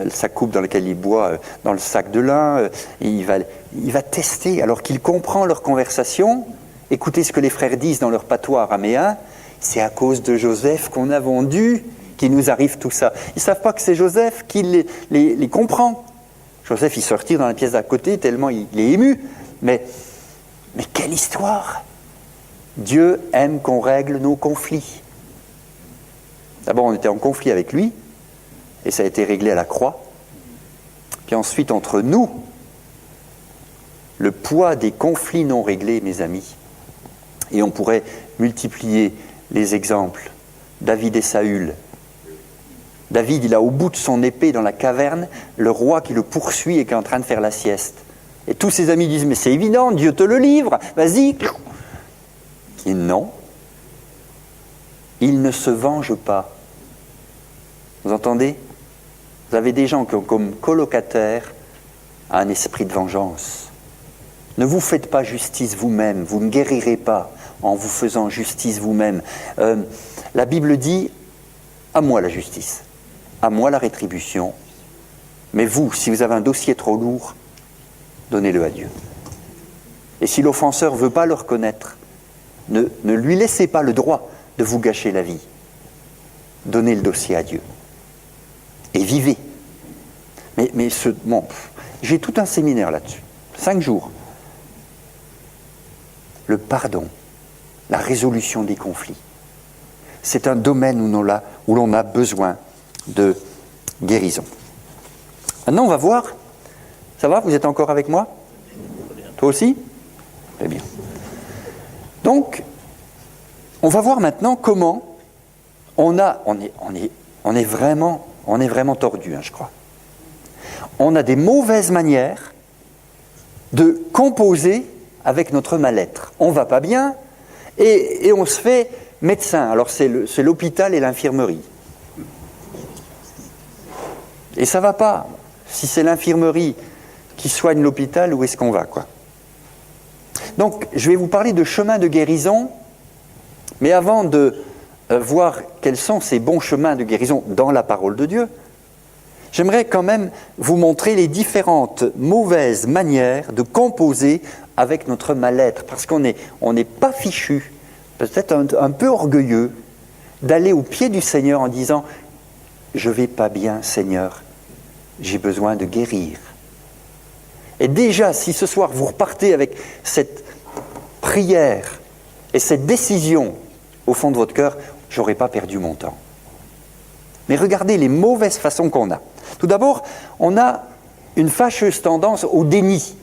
sa coupe dans laquelle il boit, dans le sac de lin. Il va tester, alors qu'il comprend leur conversation. Écoutez ce que les frères disent dans leur patois araméen. C'est à cause de Joseph qu'on a vendu qu'il nous arrive tout ça. Ils ne savent pas que c'est Joseph qui les comprend. Joseph, il se retire dans la pièce d'à côté tellement il est ému. Mais quelle histoire! Dieu aime qu'on règle nos conflits. D'abord, on était en conflit avec lui, et ça a été réglé à la croix. Puis ensuite, entre nous, le poids des conflits non réglés, mes amis. Et on pourrait multiplier les exemples. David et Saül. David, il a au bout de son épée dans la caverne le roi qui le poursuit et qui est en train de faire la sieste. Et tous ses amis disent, mais c'est évident, Dieu te le livre, vas-y. Et non, il ne se venge pas. Vous entendez? Vous avez des gens qui ont comme colocataire un esprit de vengeance. Ne vous faites pas justice vous-même, vous ne guérirez pas en vous faisant justice vous-même. La Bible dit, à moi la justice, à moi la rétribution, mais vous, si vous avez un dossier trop lourd, donnez-le à Dieu. Et si l'offenseur ne veut pas le reconnaître, ne lui laissez pas le droit de vous gâcher la vie. Donnez le dossier à Dieu. Et vivez. J'ai tout un séminaire là-dessus, 5 jours. Le pardon, la résolution des conflits, c'est un domaine où l'on a besoin de guérison. Maintenant, on va voir. Ça va, vous êtes encore avec moi? Toi aussi? Très bien. Donc, on va voir maintenant comment on est vraiment tordu, je crois. On a des mauvaises manières de composer avec notre mal-être. On va pas bien et on se fait médecin. Alors c'est l'hôpital et l'infirmerie. Et ça va pas. Si c'est l'infirmerie qui soigne l'hôpital, où est-ce qu'on va, quoi? Donc, je vais vous parler de chemin de guérison, mais avant de voir quels sont ces bons chemins de guérison dans la parole de Dieu, j'aimerais quand même vous montrer les différentes mauvaises manières de composer avec notre mal-être, parce qu'on n'est pas fichu, peut-être un peu orgueilleux, d'aller au pied du Seigneur en disant « Je ne vais pas bien, Seigneur, j'ai besoin de guérir ». Et déjà, si ce soir vous repartez avec cette prière et cette décision au fond de votre cœur, je n'aurai pas perdu mon temps. Mais regardez les mauvaises façons qu'on a. Tout d'abord, on a une fâcheuse tendance au déni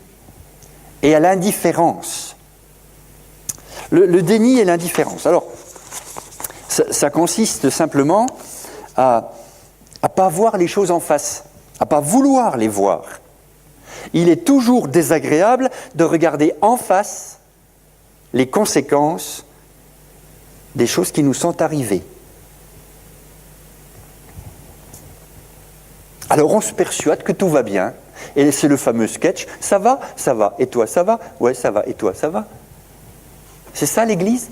et à l'indifférence. Le déni et l'indifférence. Alors, ça consiste simplement à ne pas voir les choses en face, à ne pas vouloir les voir. Il est toujours désagréable de regarder en face les conséquences des choses qui nous sont arrivées. Alors on se persuade que tout va bien, et c'est le fameux sketch, ça va, et toi ça va, ouais ça va, et toi ça va. C'est ça l'Église?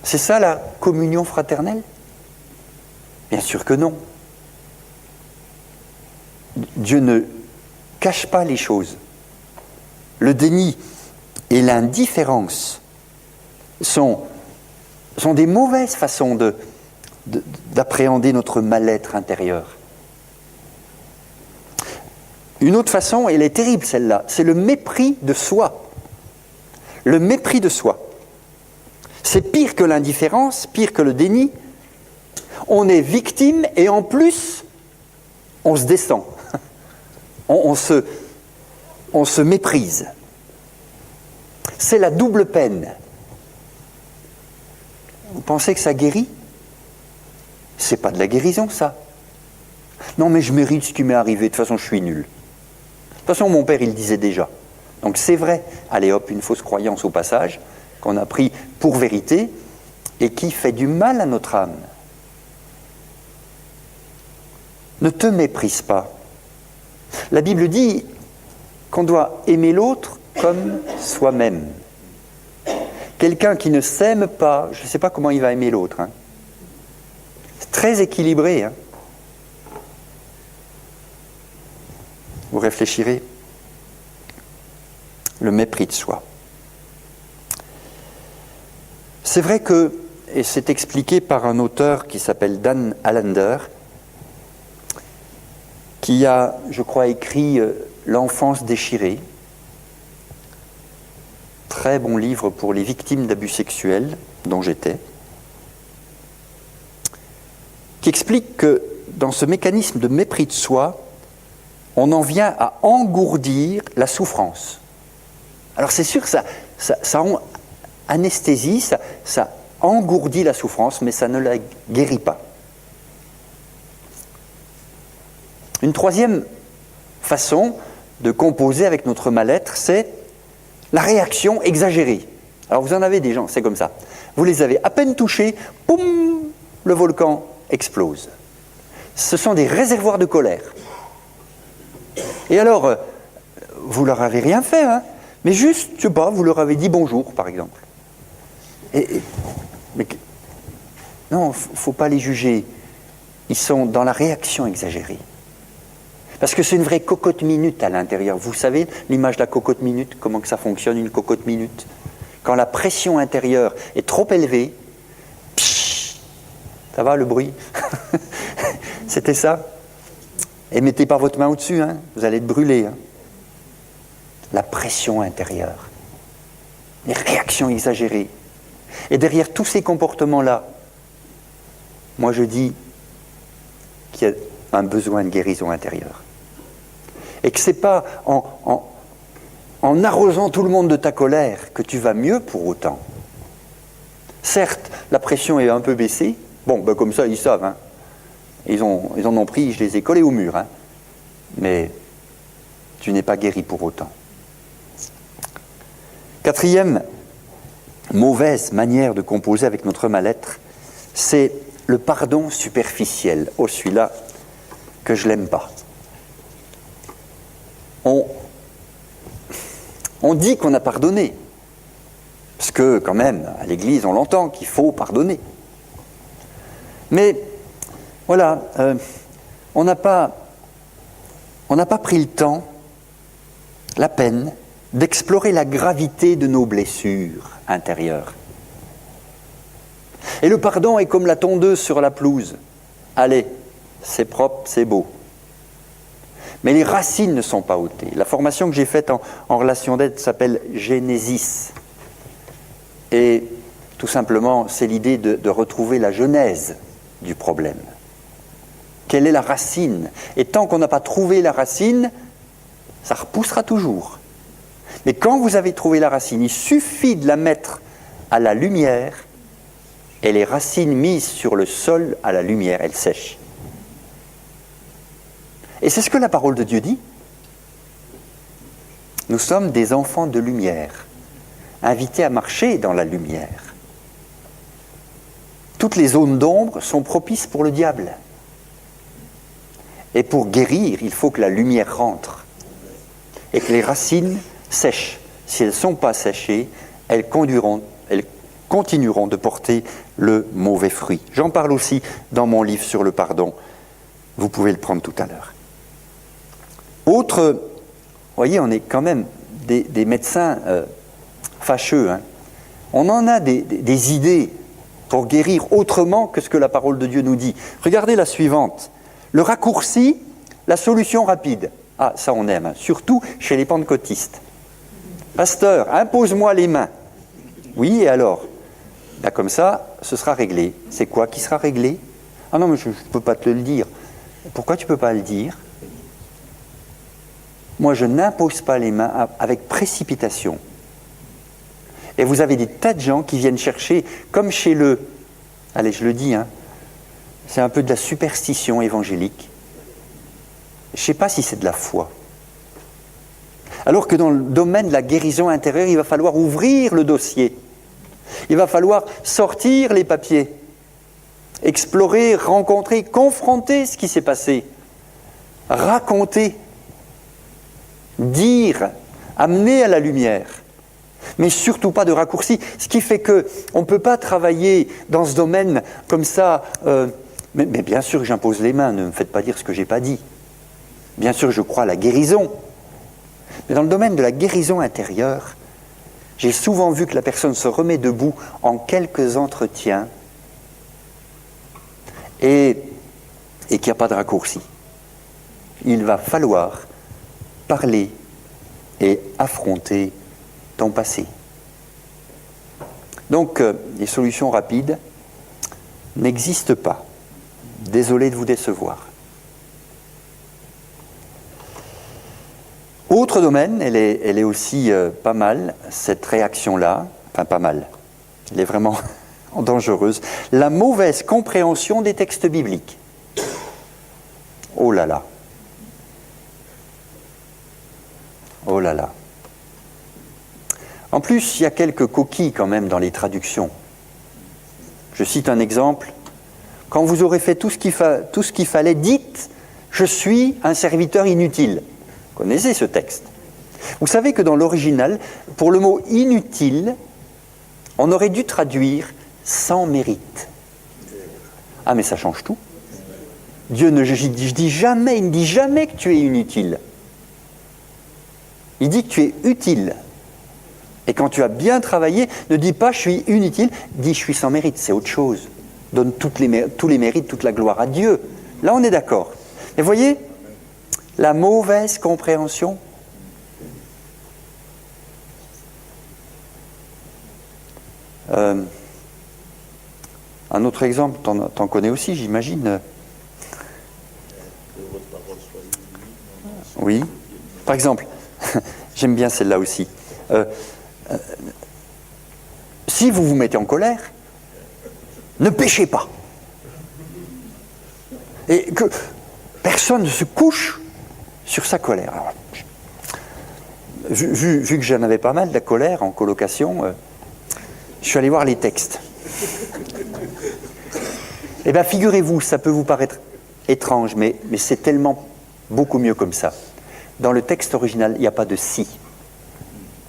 C'est ça la communion fraternelle? Bien sûr que non. Dieu ne cache pas les choses. Le déni et l'indifférence sont des mauvaises façons d'appréhender notre mal-être intérieur. Une autre façon, elle est terrible celle-là, c'est le mépris de soi. Le mépris de soi. C'est pire que l'indifférence, pire que le déni. On est victime et en plus, on se descend. On se méprise. C'est la double peine. Vous pensez que ça guérit? C'est pas de la guérison, ça. Non, mais je mérite ce qui m'est arrivé, de toute façon je suis nul. De toute façon, mon père, il le disait déjà. Donc c'est vrai, allez hop, une fausse croyance au passage, qu'on a pris pour vérité, et qui fait du mal à notre âme. Ne te méprise pas. La Bible dit qu'on doit aimer l'autre comme soi-même. Quelqu'un qui ne s'aime pas, je ne sais pas comment il va aimer l'autre. C'est très équilibré. Vous réfléchirez. Le mépris de soi. C'est vrai que, et c'est expliqué par un auteur qui s'appelle Dan Allender, qui a, je crois, écrit L'enfance déchirée, très bon livre pour les victimes d'abus sexuels, dont j'étais, qui explique que dans ce mécanisme de mépris de soi, on en vient à engourdir la souffrance. Alors c'est sûr que ça anesthésie, ça engourdit la souffrance, mais ça ne la guérit pas. Une troisième façon de composer avec notre mal-être, c'est la réaction exagérée. Alors vous en avez des gens, c'est comme ça. Vous les avez à peine touchés, boum, le volcan explose. Ce sont des réservoirs de colère. Et alors, vous leur avez rien fait, mais juste, je sais pas, vous leur avez dit bonjour, par exemple. Mais non, faut pas les juger. Ils sont dans la réaction exagérée. Parce que c'est une vraie cocotte-minute à l'intérieur. Vous savez, l'image de la cocotte-minute, comment que ça fonctionne, une cocotte-minute? Quand la pression intérieure est trop élevée, psh, ça va le bruit? C'était ça? Et mettez pas votre main au-dessus, hein, vous allez être brûlé. Hein. La pression intérieure, les réactions exagérées. Et derrière tous ces comportements-là, moi je dis qu'il y a un besoin de guérison intérieure. Et que ce n'est pas en arrosant tout le monde de ta colère que tu vas mieux pour autant. Certes, la pression est un peu baissée. Bon, ben comme ça, ils savent. Hein. Ils en ont pris, je les ai collés au mur. Hein. Mais tu n'es pas guéri pour autant. Quatrième mauvaise manière de composer avec notre mal-être, c'est le pardon superficiel. Oh, celui-là, que je l'aime pas. On dit qu'on a pardonné. Parce que, quand même, à l'Église, on l'entend qu'il faut pardonner. Mais, voilà, on n'a pas pris le temps, la peine, d'explorer la gravité de nos blessures intérieures. Et le pardon est comme la tondeuse sur la pelouse. Allez, c'est propre, c'est beau. Mais les racines ne sont pas ôtées. La formation que j'ai faite en relation d'aide s'appelle Génésis. Et tout simplement, c'est l'idée de retrouver la genèse du problème. Quelle est la racine? Et tant qu'on n'a pas trouvé la racine, ça repoussera toujours. Mais quand vous avez trouvé la racine, il suffit de la mettre à la lumière, et les racines mises sur le sol à la lumière, elles sèchent. Et c'est ce que la parole de Dieu dit. Nous sommes des enfants de lumière, invités à marcher dans la lumière. Toutes les zones d'ombre sont propices pour le diable. Et pour guérir, il faut que la lumière rentre et que les racines sèchent. Si elles ne sont pas séchées, elles continueront de porter le mauvais fruit. J'en parle aussi dans mon livre sur le pardon. Vous pouvez le prendre tout à l'heure. Autre, vous voyez, on est quand même des médecins fâcheux. Hein. On en a des idées pour guérir autrement que ce que la parole de Dieu nous dit. Regardez la suivante. Le raccourci, la solution rapide. Ah, ça on aime, hein. Surtout chez les pentecôtistes. Pasteur, impose-moi les mains. Oui, et alors? Là, comme ça, ce sera réglé. C'est quoi qui sera réglé? Ah non, mais je ne peux pas te le dire. Pourquoi tu ne peux pas le dire? Moi, je n'impose pas les mains avec précipitation. Et vous avez des tas de gens qui viennent chercher, comme chez allez, je le dis, hein, c'est un peu de la superstition évangélique. Je ne sais pas si c'est de la foi. Alors que dans le domaine de la guérison intérieure, il va falloir ouvrir le dossier. Il va falloir sortir les papiers, explorer, rencontrer, confronter ce qui s'est passé, raconter, dire, amener à la lumière. Mais surtout pas de raccourcis. Ce qui fait qu'on ne peut pas travailler dans ce domaine comme ça. Mais bien sûr que j'impose les mains, ne me faites pas dire ce que je n'ai pas dit. Bien sûr, je crois à la guérison. Mais dans le domaine de la guérison intérieure, j'ai souvent vu que la personne se remet debout en quelques entretiens et qu'il n'y a pas de raccourci. Il va falloir parler et affronter ton passé. Donc, les solutions rapides n'existent pas. Désolé de vous décevoir. Autre domaine, elle est aussi pas mal, cette réaction-là, enfin pas mal, elle est vraiment dangereuse, la mauvaise compréhension des textes bibliques. Oh là là. Oh là là. En plus, il y a quelques coquilles quand même dans les traductions. Je cite un exemple. Quand vous aurez fait tout ce qu'il fallait, dites « Je suis un serviteur inutile ». Vous connaissez ce texte. Vous savez que dans l'original, pour le mot « inutile », on aurait dû traduire « sans mérite ». Ah mais ça change tout. Dieu ne dit jamais que tu es inutile. Il dit que tu es utile. Et quand tu as bien travaillé, ne dis pas « je suis inutile », dis « je suis sans mérite », c'est autre chose. Donne tous les mérites, toute la gloire à Dieu. Là, on est d'accord. Et voyez, La mauvaise compréhension. Un autre exemple, t'en connais aussi, j'imagine. Oui. Par exemple, j'aime bien celle-là aussi. Si vous vous mettez en colère, ne péchez pas. Et que personne ne se couche sur sa colère. Alors, vu que j'en avais pas mal de la colère en colocation, je suis allé voir les textes. Eh bien, figurez-vous, ça peut vous paraître étrange, mais c'est tellement beaucoup mieux comme ça. Dans le texte original, il n'y a pas de si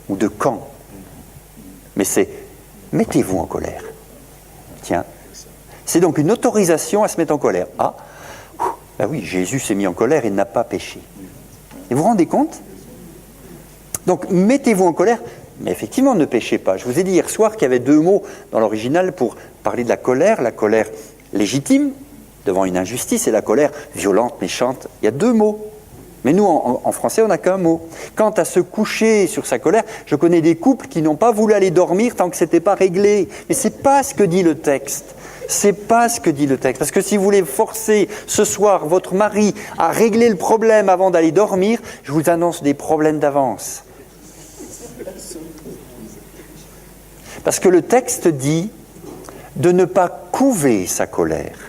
ou de quand, mais c'est mettez-vous en colère. Tiens, c'est donc une autorisation à se mettre en colère. Ah, ben oui, Jésus s'est mis en colère et n'a pas péché. Et vous vous rendez compte? Donc, mettez-vous en colère, mais effectivement, ne péchez pas. Je vous ai dit hier soir qu'il y avait 2 mots dans l'original pour parler de la colère légitime devant une injustice et la colère violente, méchante. Il y a 2 mots. Mais nous, en français, on n'a qu'un mot. Quant à se coucher sur sa colère, je connais des couples qui n'ont pas voulu aller dormir tant que ce n'était pas réglé. Mais ce n'est pas ce que dit le texte. C'est pas ce que dit le texte. Parce que si vous voulez forcer ce soir votre mari à régler le problème avant d'aller dormir, je vous annonce des problèmes d'avance. Parce que le texte dit de ne pas couver sa colère,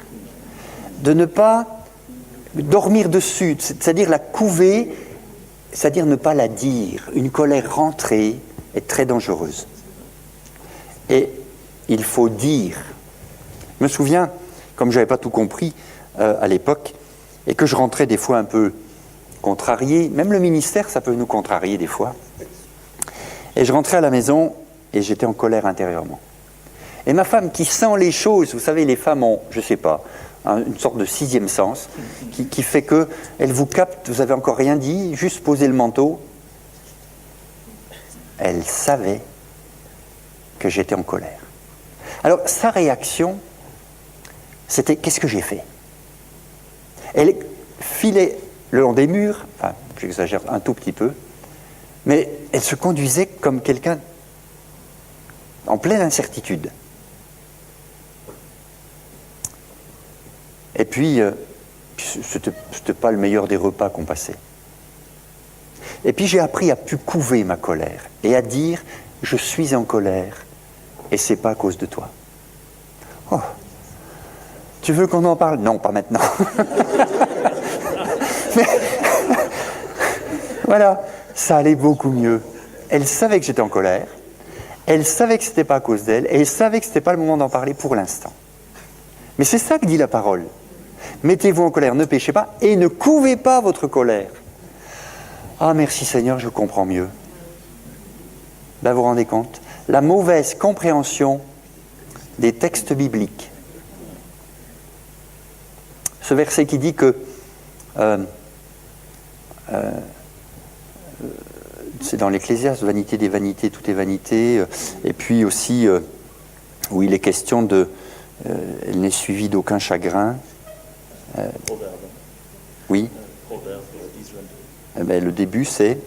de ne pas dormir dessus, c'est-à-dire la couver, c'est-à-dire ne pas la dire. Une colère rentrée est très dangereuse. Et il faut dire. Je me souviens, comme je n'avais pas tout compris à l'époque, et que je rentrais des fois un peu contrarié, même le ministère, ça peut nous contrarier des fois. Et je rentrais à la maison et j'étais en colère intérieurement. Et ma femme qui sent les choses, vous savez, les femmes ont, je ne sais pas, une sorte de 6e sens, qui fait qu'elle vous capte, vous n'avez encore rien dit, juste posé le manteau. Elle savait que j'étais en colère. Alors, sa réaction, c'était « qu'est-ce que j'ai fait ?» Elle filait le long des murs, enfin, j'exagère un tout petit peu, mais elle se conduisait comme quelqu'un en pleine incertitude. Et puis, c'était pas le meilleur des repas qu'on passait. Et puis j'ai appris à plus couver ma colère et à dire « je suis en colère et c'est pas à cause de toi ». Oh, tu veux qu'on en parle? Non, pas maintenant. Mais, voilà, ça allait beaucoup mieux. Elle savait que j'étais en colère, elle savait que c'était pas à cause d'elle, et elle savait que c'était pas le moment d'en parler pour l'instant. Mais c'est ça que dit la parole. Mettez-vous en colère, ne péchez pas, et ne couvez pas votre colère. Ah, merci Seigneur, je comprends mieux. Ben, vous vous rendez compte? La mauvaise compréhension des textes bibliques. Ce verset qui dit que c'est dans l'Ecclésiaste, vanité des vanités, tout est vanité, et puis aussi où il est question de elle n'est suivie d'aucun chagrin. Oui. Eh ben, le début, c'est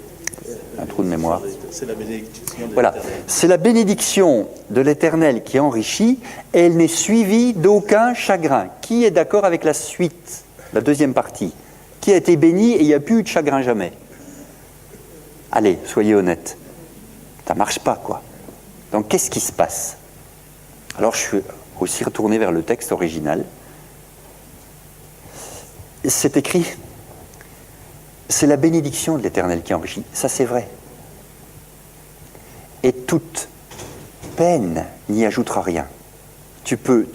un trou de mémoire. C'est la bénédiction de voilà. l'Éternel. C'est la bénédiction de l'Éternel qui enrichit, et elle n'est suivie d'aucun chagrin. Qui est d'accord avec la suite, la deuxième partie? Qui a été béni et il n'y a plus eu de chagrin jamais? Allez, soyez honnêtes. Ça ne marche pas, quoi. Donc, qu'est-ce qui se passe? Alors, je suis aussi retourné vers le texte original. C'est écrit, c'est la bénédiction de l'Éternel qui enrichit. Ça, c'est vrai. Et toute peine n'y ajoutera rien. Tu peux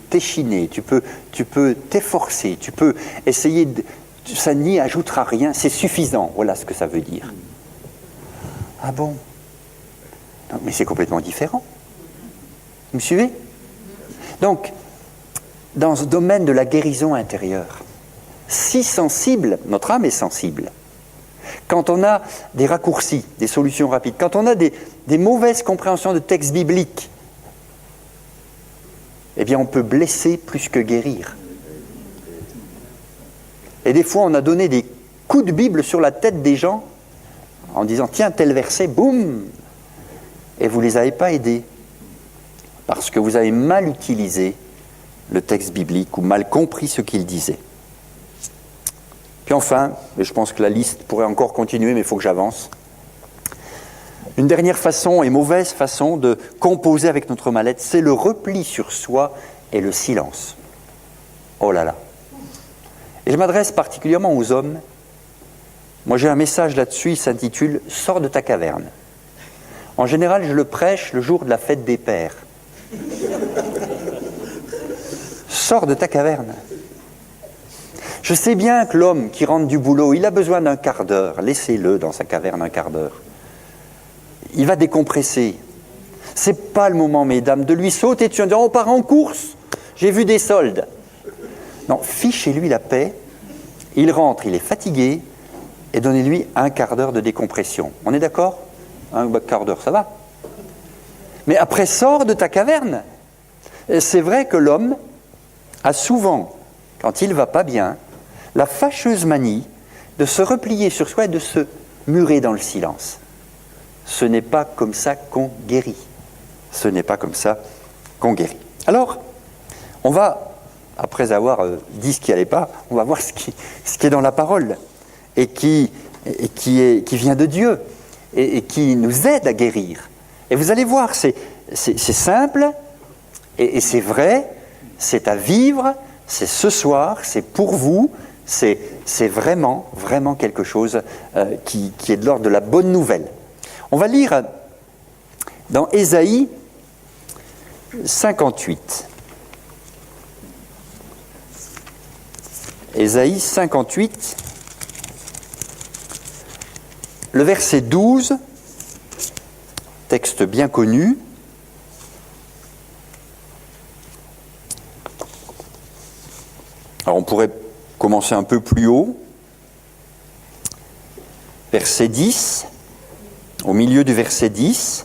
t'échiner, tu peux t'efforcer, tu peux essayer ça n'y ajoutera rien, c'est suffisant. Voilà ce que ça veut dire. Ah bon? Non, mais c'est complètement différent. Vous me suivez? Donc, dans ce domaine de la guérison intérieure, si sensible, notre âme est sensible. Quand on a des raccourcis, des solutions rapides, quand on a des mauvaises compréhensions de textes bibliques, eh bien on peut blesser plus que guérir. Et des fois on a donné des coup de Bible sur la tête des gens en disant « Tiens, tel verset, boum !» Et vous ne les avez pas aidés parce que vous avez mal utilisé le texte biblique ou mal compris ce qu'il disait. Puis enfin, et je pense que la liste pourrait encore continuer, mais il faut que j'avance. Une dernière façon et mauvaise façon de composer avec notre mal-être, c'est le repli sur soi et le silence. Oh là là. Et je m'adresse particulièrement aux hommes. Moi j'ai un message là-dessus, il s'intitule « Sors de ta caverne ». En général, je le prêche le jour de la fête des pères. Sors de ta caverne. Je sais bien que l'homme qui rentre du boulot, il a besoin d'un quart d'heure. Laissez-le dans sa caverne un quart d'heure. Il va décompresser. C'est pas le moment, mesdames, de lui sauter dessus en disant « On part en course, j'ai vu des soldes ». Non, fichez-lui la paix. Il rentre, il est fatigué, et donnez-lui un quart d'heure de décompression. On est d'accord ? Un quart d'heure, ça va. Mais après, sors de ta caverne. C'est vrai que l'homme a souvent, quand il ne va pas bien, la fâcheuse manie de se replier sur soi et de se murer dans le silence. Ce n'est pas comme ça qu'on guérit. Ce n'est pas comme ça qu'on guérit. Alors, on va, après avoir dit ce qui n'allait pas, on va voir ce qui est dans la parole et qui vient de Dieu et qui nous aide à guérir. Et vous allez voir, c'est simple et c'est vrai, c'est à vivre, c'est ce soir, c'est pour vous, c'est vraiment, vraiment quelque chose qui est de l'ordre de la bonne nouvelle. On va lire dans Ésaïe 58. Ésaïe 58, le verset 12, texte bien connu. Alors on pourrait commencer un peu plus haut. Verset 10, au milieu du verset 10.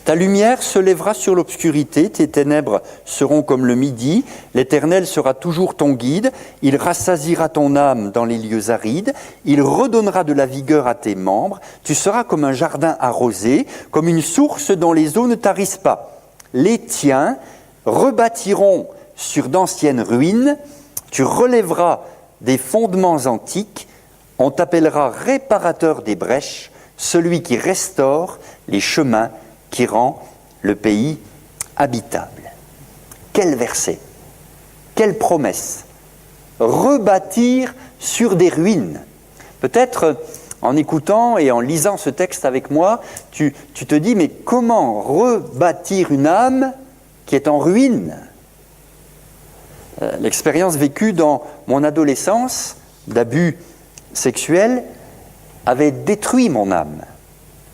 Ta lumière se lèvera sur l'obscurité, tes ténèbres seront comme le midi, l'Éternel sera toujours ton guide, il rassasiera ton âme dans les lieux arides, il redonnera de la vigueur à tes membres, tu seras comme un jardin arrosé, comme une source dont les eaux ne tarissent pas. Les tiens rebâtiront sur d'anciennes ruines, tu relèveras des fondements antiques, on t'appellera réparateur des brèches, celui qui restaure les chemins qui rend le pays habitable. Quel verset, quelle promesse. Rebâtir sur des ruines. Peut-être en écoutant et en lisant ce texte avec moi, tu te dis, mais comment rebâtir une âme qui est en ruine ? L'expérience vécue dans mon adolescence d'abus sexuels avait détruit mon âme.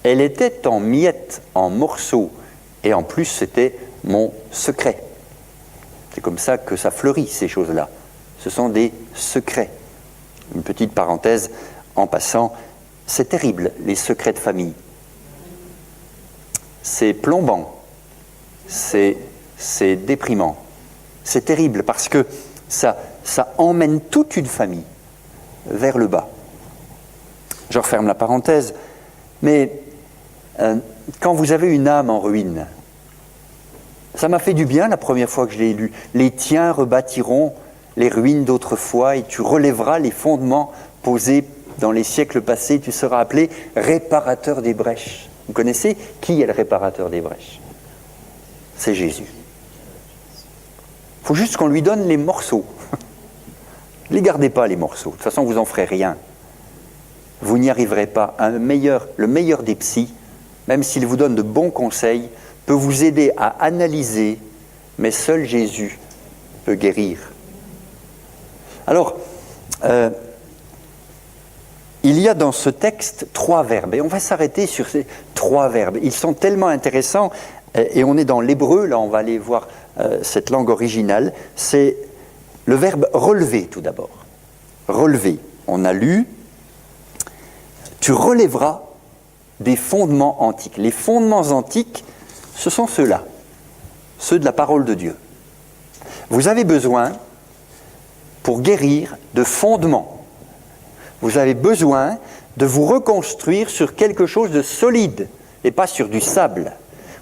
Elle était en miettes, en morceaux, et en plus c'était mon secret. C'est comme ça que ça fleurit, ces choses-là. Ce sont des secrets. Une petite parenthèse en passant, c'est terrible, les secrets de famille. C'est plombant, c'est déprimant, c'est terrible parce que ça emmène toute une famille vers le bas. Je referme la parenthèse, mais quand vous avez une âme en ruine, ça m'a fait du bien la première fois que je l'ai lu. Les tiens rebâtiront les ruines d'autrefois et tu relèveras les fondements posés dans les siècles passés. Tu seras appelé réparateur des brèches. Vous connaissez qui est le réparateur des brèches ? C'est Jésus. Il faut juste qu'on lui donne les morceaux. Ne les gardez pas, les morceaux. De toute façon, vous n'en ferez rien. Vous n'y arriverez pas. Le meilleur des psys, même s'il vous donne de bons conseils, peut vous aider à analyser, mais seul Jésus peut guérir. Alors, il y a dans ce texte 3 verbes, et on va s'arrêter sur ces 3 verbes. Ils sont tellement intéressants, et on est dans l'hébreu, là on va aller voir cette langue originale. C'est le verbe relever tout d'abord. Relever. On a lu, tu relèveras des fondements antiques. Les fondements antiques, ce sont ceux-là, ceux de la parole de Dieu. Vous avez besoin, pour guérir, de fondements. Vous avez besoin de vous reconstruire sur quelque chose de solide et pas sur du sable.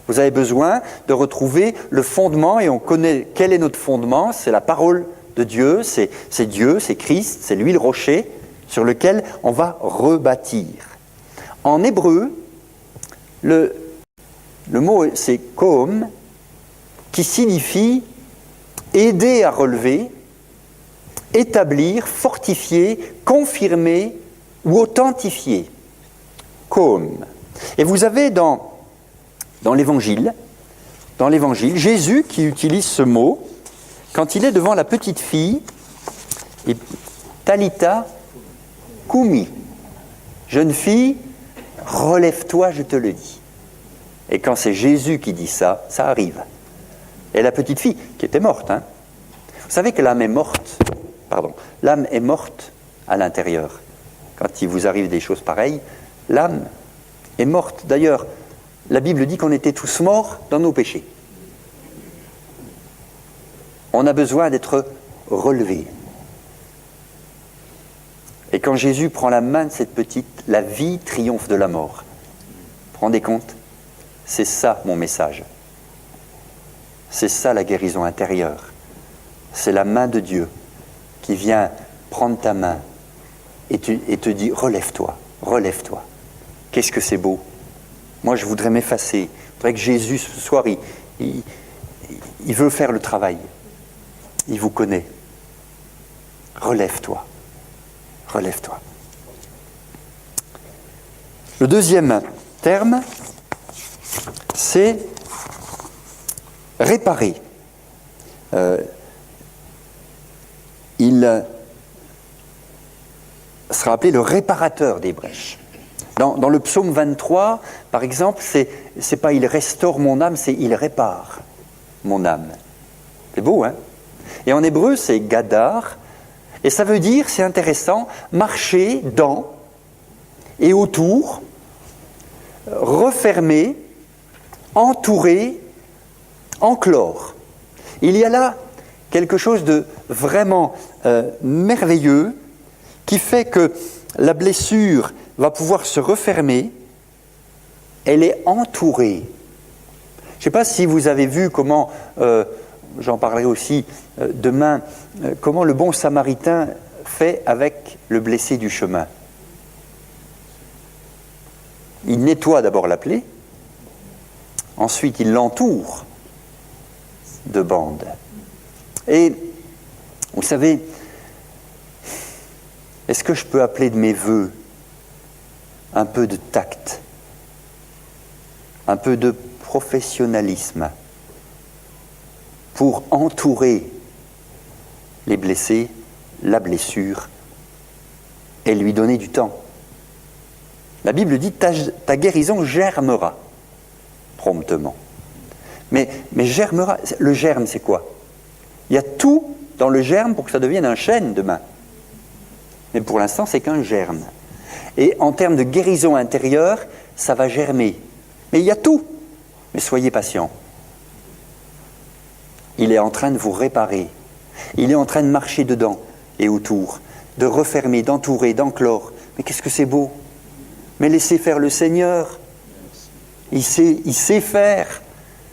Vous avez besoin de retrouver le fondement, et on connaît quel est notre fondement, c'est la parole de Dieu, c'est Dieu, c'est Christ, c'est lui le rocher sur lequel on va rebâtir. En hébreu, le mot c'est kohom, qui signifie aider à relever, établir, fortifier, confirmer ou authentifier. Kohom. Et vous avez dans l'Évangile, Jésus qui utilise ce mot quand il est devant la petite fille, et Talitha Koumi. Jeune fille, relève-toi, je te le dis. Et quand c'est Jésus qui dit ça, ça arrive. Et la petite fille, qui était morte, hein. Vous savez que l'âme est morte, l'âme est morte à l'intérieur. Quand il vous arrive des choses pareilles, l'âme est morte. D'ailleurs, la Bible dit qu'on était tous morts dans nos péchés. On a besoin d'être relevés. Et quand Jésus prend la main de cette petite, la vie triomphe de la mort. Vous vous rendez compte ? C'est ça mon message. C'est ça la guérison intérieure. C'est la main de Dieu qui vient prendre ta main et te dit « relève-toi, relève-toi ». Qu'est-ce que c'est beau. Moi, je voudrais m'effacer. Je voudrais que Jésus, ce soir, il veut faire le travail. Il vous connaît. Relève-toi. Relève-toi. Le deuxième terme, c'est réparer. Il sera appelé le réparateur des brèches. Dans le psaume 23, par exemple, c'est pas « il restaure mon âme », c'est « il répare mon âme ». C'est beau, hein ? Et en hébreu, c'est « gadar », et ça veut dire, c'est intéressant, marcher dans et autour, refermer, entourer, enclore. Il y a là quelque chose de vraiment merveilleux qui fait que la blessure va pouvoir se refermer, elle est entourée. Je ne sais pas si vous avez vu comment, j'en parlerai aussi demain, comment le bon samaritain fait avec le blessé du chemin. Il nettoie d'abord la plaie, ensuite il l'entoure de bandes. Et vous savez, est-ce que je peux appeler de mes vœux un peu de tact, un peu de professionnalisme pour entourer les blessés, la blessure, et lui donner du temps. La Bible dit ta guérison germera promptement. Mais germera, le germe c'est quoi ? Il y a tout dans le germe pour que ça devienne un chêne demain. Mais pour l'instant c'est qu'un germe. Et en termes de guérison intérieure, ça va germer. Mais il y a tout. Mais soyez patients. Il est en train de vous réparer. Il est en train de marcher dedans et autour, de refermer, d'entourer, d'enclore. Mais qu'est-ce que c'est beau! Mais laissez faire le Seigneur. Il sait faire.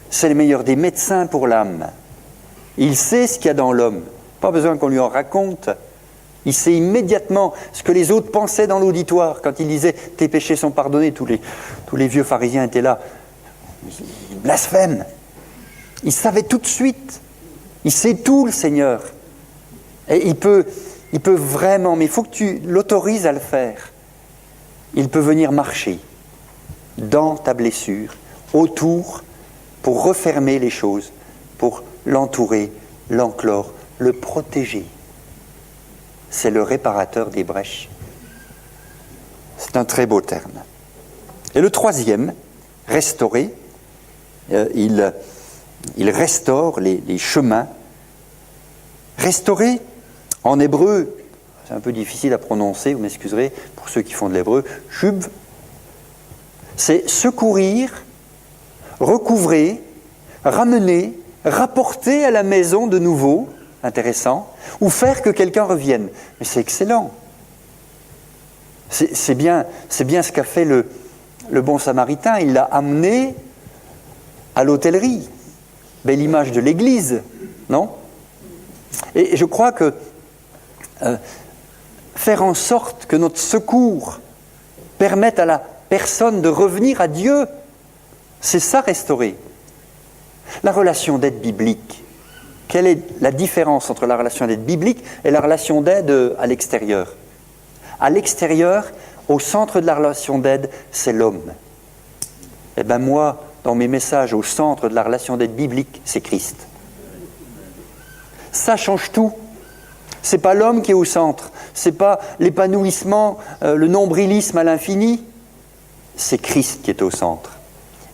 C'est le meilleur des médecins pour l'âme. Il sait ce qu'il y a dans l'homme. Pas besoin qu'on lui en raconte. Il sait immédiatement ce que les autres pensaient dans l'auditoire. Quand il disait « tes péchés sont pardonnés », tous les vieux pharisiens étaient là. Ils blasphèment. Il savait tout de suite. Il sait tout, le Seigneur. Et il peut vraiment, mais il faut que tu l'autorises à le faire. Il peut venir marcher dans ta blessure, autour, pour refermer les choses, pour l'entourer, l'enclore, le protéger. C'est le réparateur des brèches. C'est un très beau terme. Et le troisième, restaurer, il restaure les chemins. Restaurer, en hébreu, c'est un peu difficile à prononcer, vous m'excuserez, pour ceux qui font de l'hébreu, shub, c'est secourir, recouvrer, ramener, rapporter à la maison de nouveau, intéressant, ou faire que quelqu'un revienne. Mais c'est excellent. C'est bien ce qu'a fait le bon samaritain. Il l'a amené à l'hôtellerie. Belle image de l'Église, non? Et je crois que faire en sorte que notre secours permette à la personne de revenir à Dieu, c'est ça restaurer. La relation d'aide biblique. Quelle est la différence entre la relation d'aide biblique et la relation d'aide à l'extérieur? À l'extérieur, au centre de la relation d'aide, c'est l'homme. Eh bien moi, dans mes messages, au centre de la relation d'aide biblique, c'est Christ. Ça change tout. C'est pas l'homme qui est au centre. C'est pas l'épanouissement, le nombrilisme à l'infini. C'est Christ qui est au centre.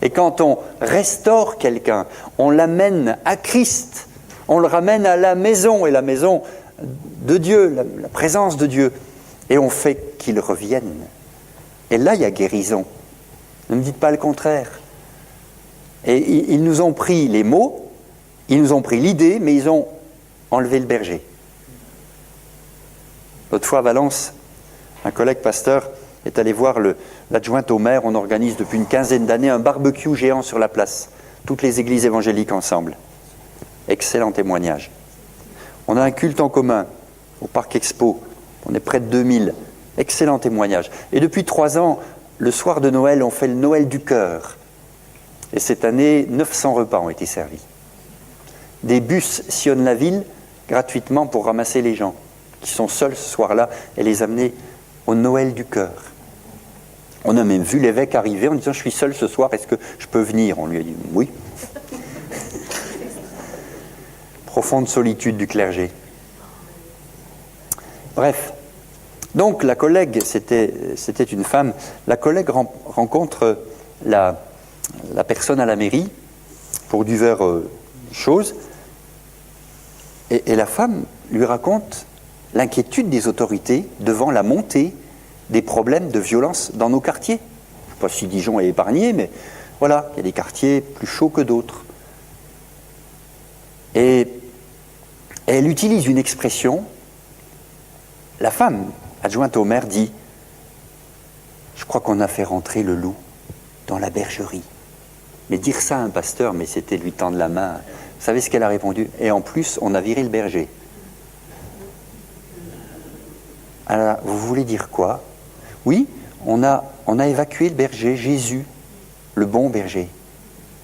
Et quand on restaure quelqu'un, on l'amène à Christ. On le ramène à la maison, et la maison de Dieu, la présence de Dieu. Et on fait qu'il revienne. Et là, il y a guérison. Ne me dites pas le contraire. Et ils nous ont pris les mots, ils nous ont pris l'idée, mais ils ont enlevé le berger. L'autre fois à Valence, un collègue pasteur est allé voir l'adjointe au maire. On organise depuis une quinzaine d'années un barbecue géant sur la place. Toutes les églises évangéliques ensemble. Excellent témoignage. On a un culte en commun au Parc Expo. On est près de 2000. Excellent témoignage. Et depuis 3 ans, le soir de Noël, on fait le Noël du cœur. Et cette année, 900 repas ont été servis. Des bus sillonnent la ville gratuitement pour ramasser les gens qui sont seuls ce soir-là et les amener au Noël du cœur. On a même vu l'évêque arriver en disant « Je suis seul ce soir, est-ce que je peux venir ?» On lui a dit « Oui ». Profonde solitude du clergé. Bref. Donc la collègue, c'était une femme, la collègue rencontre la personne à la mairie pour diverses choses, et la femme lui raconte l'inquiétude des autorités devant la montée des problèmes de violence dans nos quartiers. Je ne sais pas si Dijon est épargné, mais voilà, il y a des quartiers plus chauds que d'autres. Et elle utilise une expression, la femme adjointe au maire dit « Je crois qu'on a fait rentrer le loup dans la bergerie ». Mais dire ça à un pasteur, mais c'était lui tendre la main. Vous savez ce qu'elle a répondu? Et en plus, on a viré le berger. Alors, vous voulez dire quoi? Oui, on a évacué le berger, Jésus, le bon berger.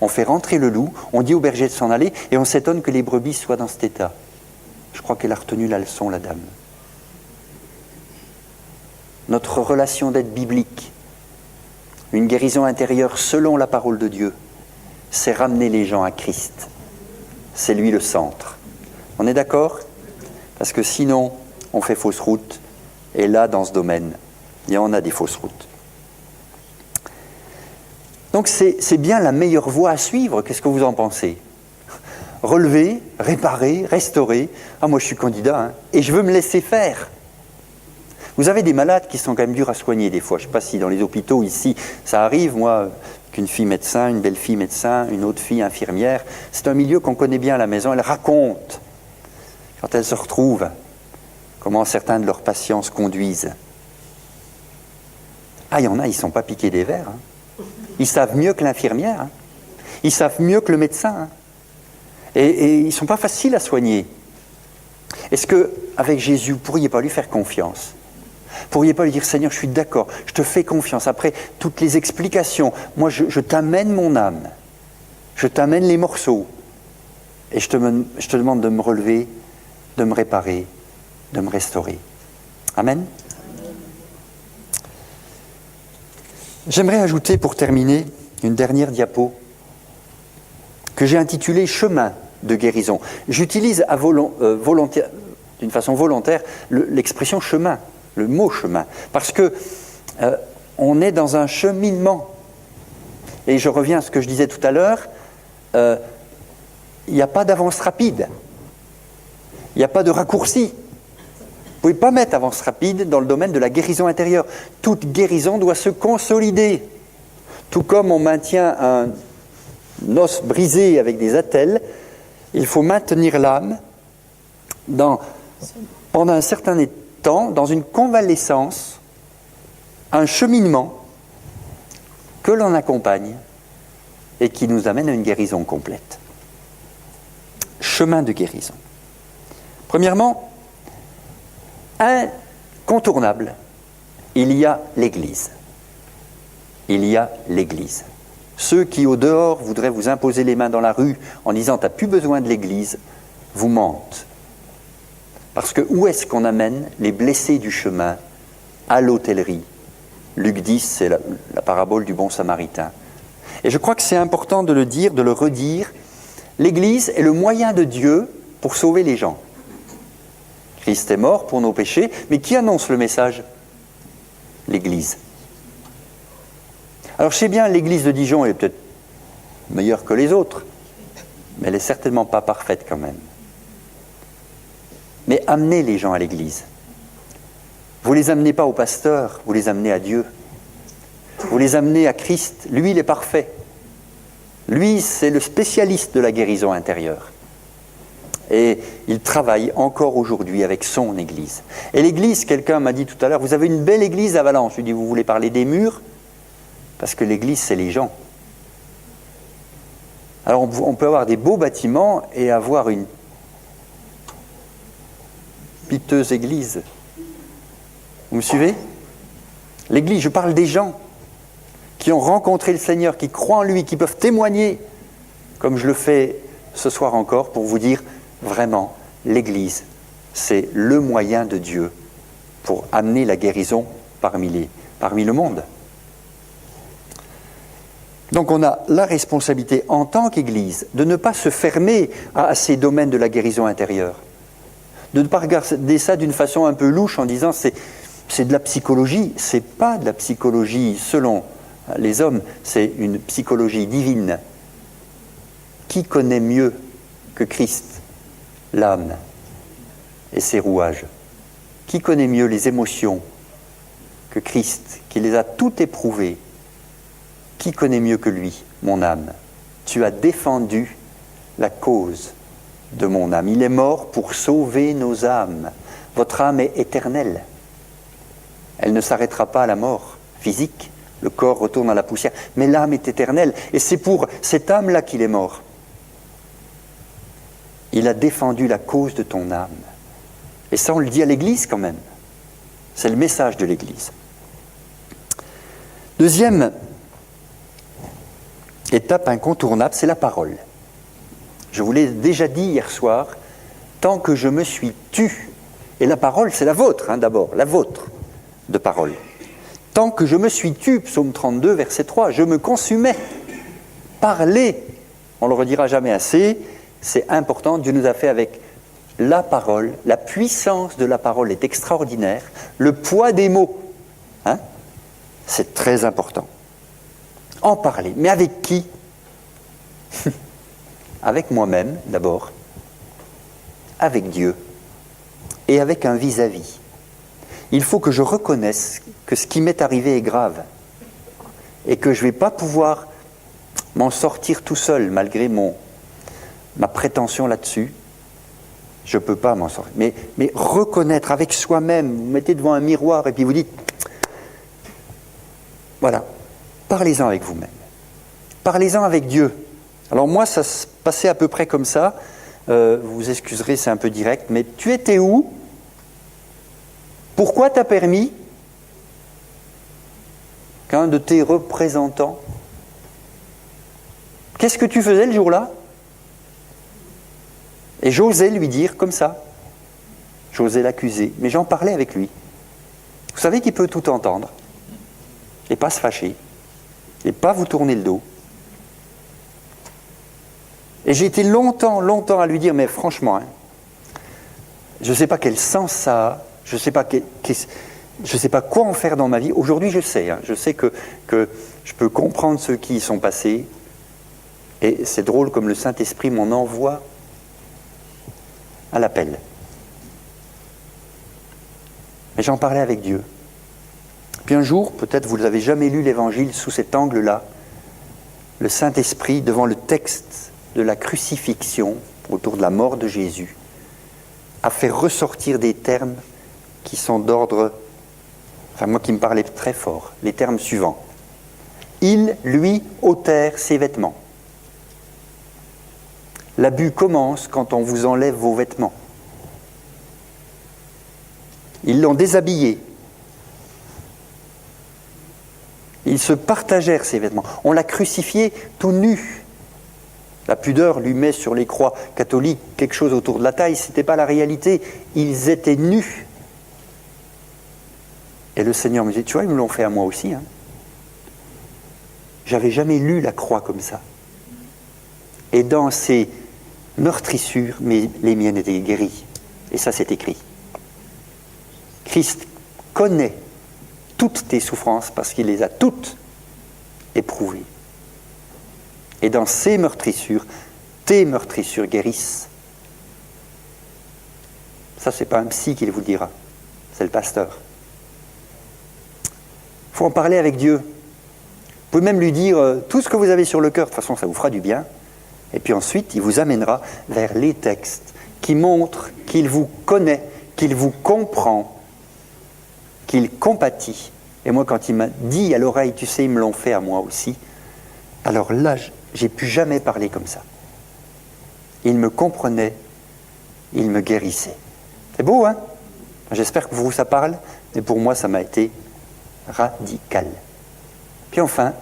On fait rentrer le loup, on dit au berger de s'en aller, et on s'étonne que les brebis soient dans cet état. Je crois qu'elle a retenu la leçon, la dame. Notre relation d'aide biblique, une guérison intérieure selon la parole de Dieu, c'est ramener les gens à Christ. C'est lui le centre. On est d'accord? Parce que sinon, on fait fausse route. Et là, dans ce domaine, il y en a des fausses routes. Donc c'est bien la meilleure voie à suivre. Qu'est-ce que vous en pensez? Relever, réparer, restaurer. Ah, moi je suis candidat, hein, et je veux me laisser faire. Vous avez des malades qui sont quand même durs à soigner des fois. Je ne sais pas si dans les hôpitaux ici, ça arrive, moi, qu'une fille médecin, une belle fille médecin, une autre fille infirmière. C'est un milieu qu'on connaît bien à la maison. Elle raconte, quand elle se retrouve, comment certains de leurs patients se conduisent. Ah, il y en a, ils ne sont pas piqués des vers. Hein. Ils savent mieux que l'infirmière. Hein. Ils savent mieux que le médecin. Hein. Et ils ne sont pas faciles à soigner. Est-ce qu'avec Jésus, vous ne pourriez pas lui faire confiance? Vous ne pourriez pas lui dire, Seigneur, je suis d'accord, je te fais confiance. Après toutes les explications, moi, je t'amène mon âme. Je t'amène les morceaux. Et je te demande de me relever, de me réparer, de me restaurer. Amen. J'aimerais ajouter, pour terminer, une dernière diapo que j'ai intitulée « Chemin de guérison ». J'utilise d'une façon volontaire l'expression « chemin », le mot « chemin », parce que on est dans un cheminement. Et je reviens à ce que je disais tout à l'heure, il n'y a pas d'avance rapide, il n'y a pas de raccourci. Vous ne pouvez pas mettre avance rapide dans le domaine de la guérison intérieure. Toute guérison doit se consolider. Tout comme on maintient un os brisé avec des attelles, il faut maintenir l'âme pendant un certain temps dans une convalescence un cheminement que l'on accompagne et qui nous amène à une guérison complète. Chemin de guérison. Premièrement, incontournable, il y a l'Église. Il y a l'Église. Ceux qui, au dehors, voudraient vous imposer les mains dans la rue en disant « t'as plus besoin de l'Église », vous mentent. Parce que où est-ce qu'on amène les blessés du chemin? À l'hôtellerie. Luc 10, c'est la parabole du bon samaritain. Et je crois que c'est important de le dire, de le redire. L'Église est le moyen de Dieu pour sauver les gens. Christ est mort pour nos péchés, mais qui annonce le message? L'Église. Alors je sais bien, l'Église de Dijon est peut-être meilleure que les autres, mais elle n'est certainement pas parfaite quand même. Mais amenez les gens à l'Église. Vous ne les amenez pas au pasteur, vous les amenez à Dieu. Vous les amenez à Christ. Lui, il est parfait. Lui, c'est le spécialiste de la guérison intérieure. Et il travaille encore aujourd'hui avec son Église. Et l'Église, quelqu'un m'a dit tout à l'heure, vous avez une belle Église à Valence. Je lui ai dit, vous voulez parler des murs? Parce que l'Église, c'est les gens. Alors on peut avoir des beaux bâtiments et avoir une piteuse Église. Vous me suivez? L'Église, je parle des gens qui ont rencontré le Seigneur, qui croient en lui, qui peuvent témoigner, comme je le fais ce soir encore, pour vous dire, vraiment, l'Église, c'est le moyen de Dieu pour amener la guérison parmi le monde. Donc on a la responsabilité en tant qu'Église de ne pas se fermer à ces domaines de la guérison intérieure, de ne pas regarder ça d'une façon un peu louche en disant c'est de la psychologie. C'est pas de la psychologie selon les hommes, c'est une psychologie divine. Qui connaît mieux que Christ l'âme et ses rouages? Qui connaît mieux les émotions que Christ, qui les a toutes éprouvées? Qui connaît mieux que lui, mon âme? Tu as défendu la cause de mon âme. Il est mort pour sauver nos âmes. Votre âme est éternelle. Elle ne s'arrêtera pas à la mort physique. Le corps retourne à la poussière. Mais l'âme est éternelle. Et c'est pour cette âme-là qu'il est mort. Il a défendu la cause de ton âme. Et ça, on le dit à l'Église quand même. C'est le message de l'Église. Deuxième étape incontournable, c'est la parole. Je vous l'ai déjà dit hier soir, tant que je me suis tu, et la parole c'est la vôtre d'abord, la vôtre de parole. Tant que je me suis tu, psaume 32, verset 3, je me consumais. Parler, on ne le redira jamais assez, c'est important, Dieu nous a fait avec la parole, la puissance de la parole est extraordinaire, le poids des mots, c'est très important. En parler. Mais avec qui? Avec moi-même, d'abord. Avec Dieu. Et avec un vis-à-vis. Il faut que je reconnaisse que ce qui m'est arrivé est grave. Et que je ne vais pas pouvoir m'en sortir tout seul, malgré ma prétention là-dessus. Je ne peux pas m'en sortir. Mais reconnaître avec soi-même, vous mettez devant un miroir et puis vous dites, voilà, parlez-en avec vous-même. Parlez-en avec Dieu. Alors moi, ça se passait à peu près comme ça. Vous excuserez, c'est un peu direct, mais tu étais où? Pourquoi t'as permis qu'un de tes représentants... Qu'est-ce que tu faisais le jour-là? Et j'osais lui dire comme ça. J'osais l'accuser, mais j'en parlais avec lui. Vous savez qu'il peut tout entendre et pas se fâcher. Et pas vous tourner le dos. Et j'ai été longtemps à lui dire, mais franchement, je ne sais pas quel sens ça a, je ne sais pas quoi en faire dans ma vie. Aujourd'hui, je sais que je peux comprendre ceux qui y sont passés. Et c'est drôle comme le Saint-Esprit m'en envoie à l'appel. Mais j'en parlais avec Dieu. Puis un jour, peut-être vous n'avez jamais lu l'Évangile sous cet angle-là, le Saint-Esprit, devant le texte de la crucifixion, autour de la mort de Jésus, a fait ressortir des termes qui sont d'ordre, enfin moi qui me parlais très fort, les termes suivants. Ils lui ôtèrent ses vêtements. L'abus commence quand on vous enlève vos vêtements. Ils l'ont déshabillé. Ils se partagèrent ses vêtements. On l'a crucifié tout nu. La pudeur lui met sur les croix catholiques quelque chose autour de la taille. Ce n'était pas la réalité. Ils étaient nus. Et le Seigneur me dit, tu vois, ils me l'ont fait à moi aussi. Hein. J'avais jamais lu la croix comme ça. Et dans ces meurtrissures, les miennes étaient guéries. Et ça, c'est écrit. Christ connaît toutes tes souffrances parce qu'il les a toutes éprouvées. Et dans ces meurtrissures, tes meurtrissures guérissent. Ça, c'est pas un psy qui vous le dira, c'est le pasteur. Il faut en parler avec Dieu. Vous pouvez même lui dire tout ce que vous avez sur le cœur, de toute façon, ça vous fera du bien. Et puis ensuite, il vous amènera vers les textes qui montrent qu'il vous connaît, qu'il vous comprend, qu'il compatit. Et moi, quand il m'a dit à l'oreille, tu sais, ils me l'ont fait à moi aussi, alors là, j'ai pu jamais parler comme ça. Il me comprenait, il me guérissait. C'est beau, hein? J'espère que pour vous ça parle, mais pour moi, ça m'a été radical. Puis enfin,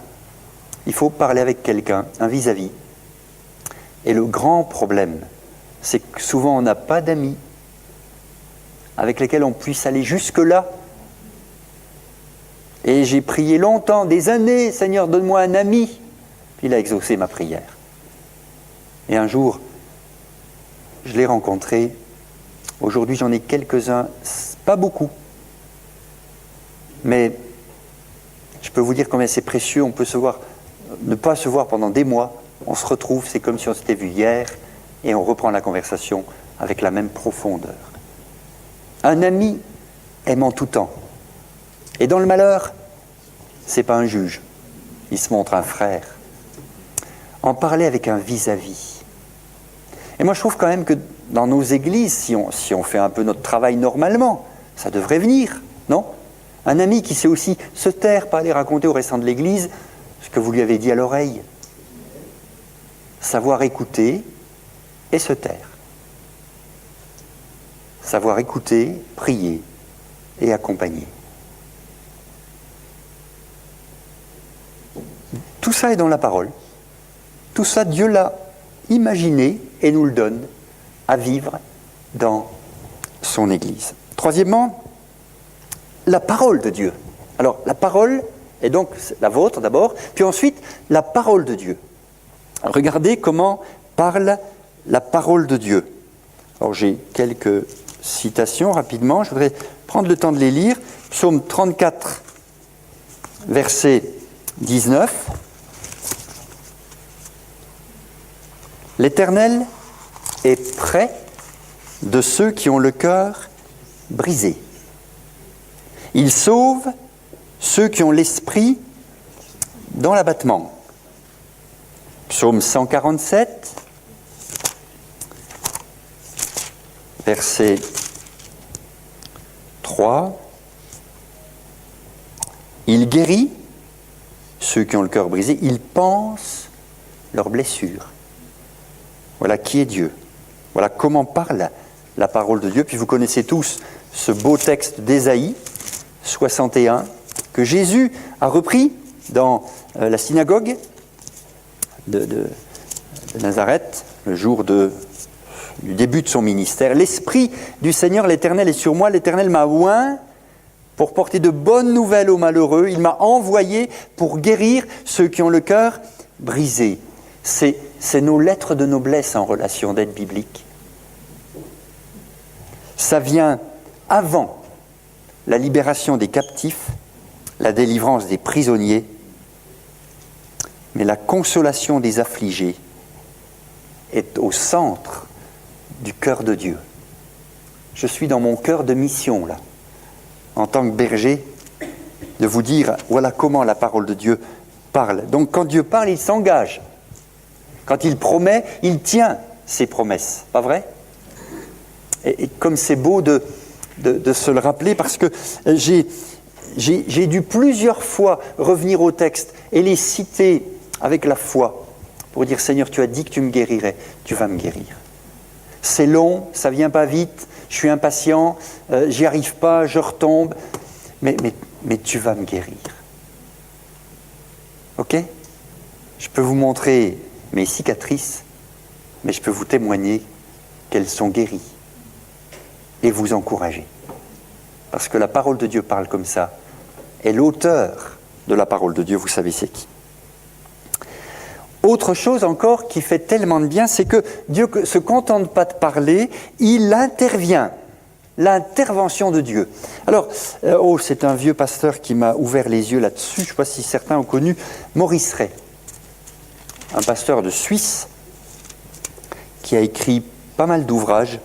il faut parler avec quelqu'un, un vis-à-vis. Et le grand problème, c'est que souvent on n'a pas d'amis avec lesquels on puisse aller jusque-là. Et j'ai prié longtemps, des années, Seigneur, donne-moi un ami. Puis il a exaucé ma prière. Et un jour, je l'ai rencontré. Aujourd'hui, j'en ai quelques-uns, pas beaucoup. Mais je peux vous dire combien c'est précieux. On peut se voir, ne pas se voir pendant des mois. On se retrouve, c'est comme si on s'était vu hier, et on reprend la conversation avec la même profondeur. Un ami aime en tout temps. Et dans le malheur, c'est pas un juge. Il se montre un frère. En parler avec un vis-à-vis. Et moi, je trouve quand même que dans nos églises, si on fait un peu notre travail normalement, ça devrait venir, non? Un ami qui sait aussi se taire, pas aller raconter au restant de l'église ce que vous lui avez dit à l'oreille. Savoir écouter et se taire. Savoir écouter, prier et accompagner. Tout ça est dans la parole. Tout ça, Dieu l'a imaginé et nous le donne à vivre dans son Église. Troisièmement, la parole de Dieu. Alors, la parole est donc la vôtre d'abord, puis ensuite, la parole de Dieu. Regardez comment parle la parole de Dieu. Alors, j'ai quelques citations rapidement. Je voudrais prendre le temps de les lire. Psaume 34, verset 19. L'Éternel est près de ceux qui ont le cœur brisé. Il sauve ceux qui ont l'esprit dans l'abattement. Psaume 147, verset 3. Il guérit ceux qui ont le cœur brisé. Il pense leurs blessures. Voilà qui est Dieu. Voilà comment parle la parole de Dieu. Puis vous connaissez tous ce beau texte d'Ésaïe 61 que Jésus a repris dans la synagogue de Nazareth, le jour du début de son ministère. L'Esprit du Seigneur, l'Éternel est sur moi. L'Éternel m'a oint pour porter de bonnes nouvelles aux malheureux. Il m'a envoyé pour guérir ceux qui ont le cœur brisé. C'est nos lettres de noblesse en relation d'aide biblique. Ça vient avant la libération des captifs, la délivrance des prisonniers, mais la consolation des affligés est au centre du cœur de Dieu. Je suis dans mon cœur de mission, là, en tant que berger, de vous dire, voilà comment la parole de Dieu parle. Donc quand Dieu parle, il s'engage. Quand il promet, il tient ses promesses. Pas vrai ? Et comme c'est beau de se le rappeler, parce que j'ai j'ai dû plusieurs fois revenir au texte et les citer avec la foi pour dire, Seigneur, tu as dit que tu me guérirais, tu vas me guérir. C'est long, ça ne vient pas vite, je suis impatient, j'y arrive pas, je retombe, mais tu vas me guérir. Ok ? Je peux vous montrer mes cicatrices, mais je peux vous témoigner qu'elles sont guéries et vous encourager. Parce que la parole de Dieu parle comme ça, et l'auteur de la parole de Dieu, vous savez c'est qui. Autre chose encore qui fait tellement de bien, c'est que Dieu ne se contente pas de parler, il intervient. L'intervention de Dieu. Alors, c'est un vieux pasteur qui m'a ouvert les yeux là-dessus. Je ne sais pas si certains ont connu Maurice Ray, un pasteur de Suisse qui a écrit pas mal d'ouvrages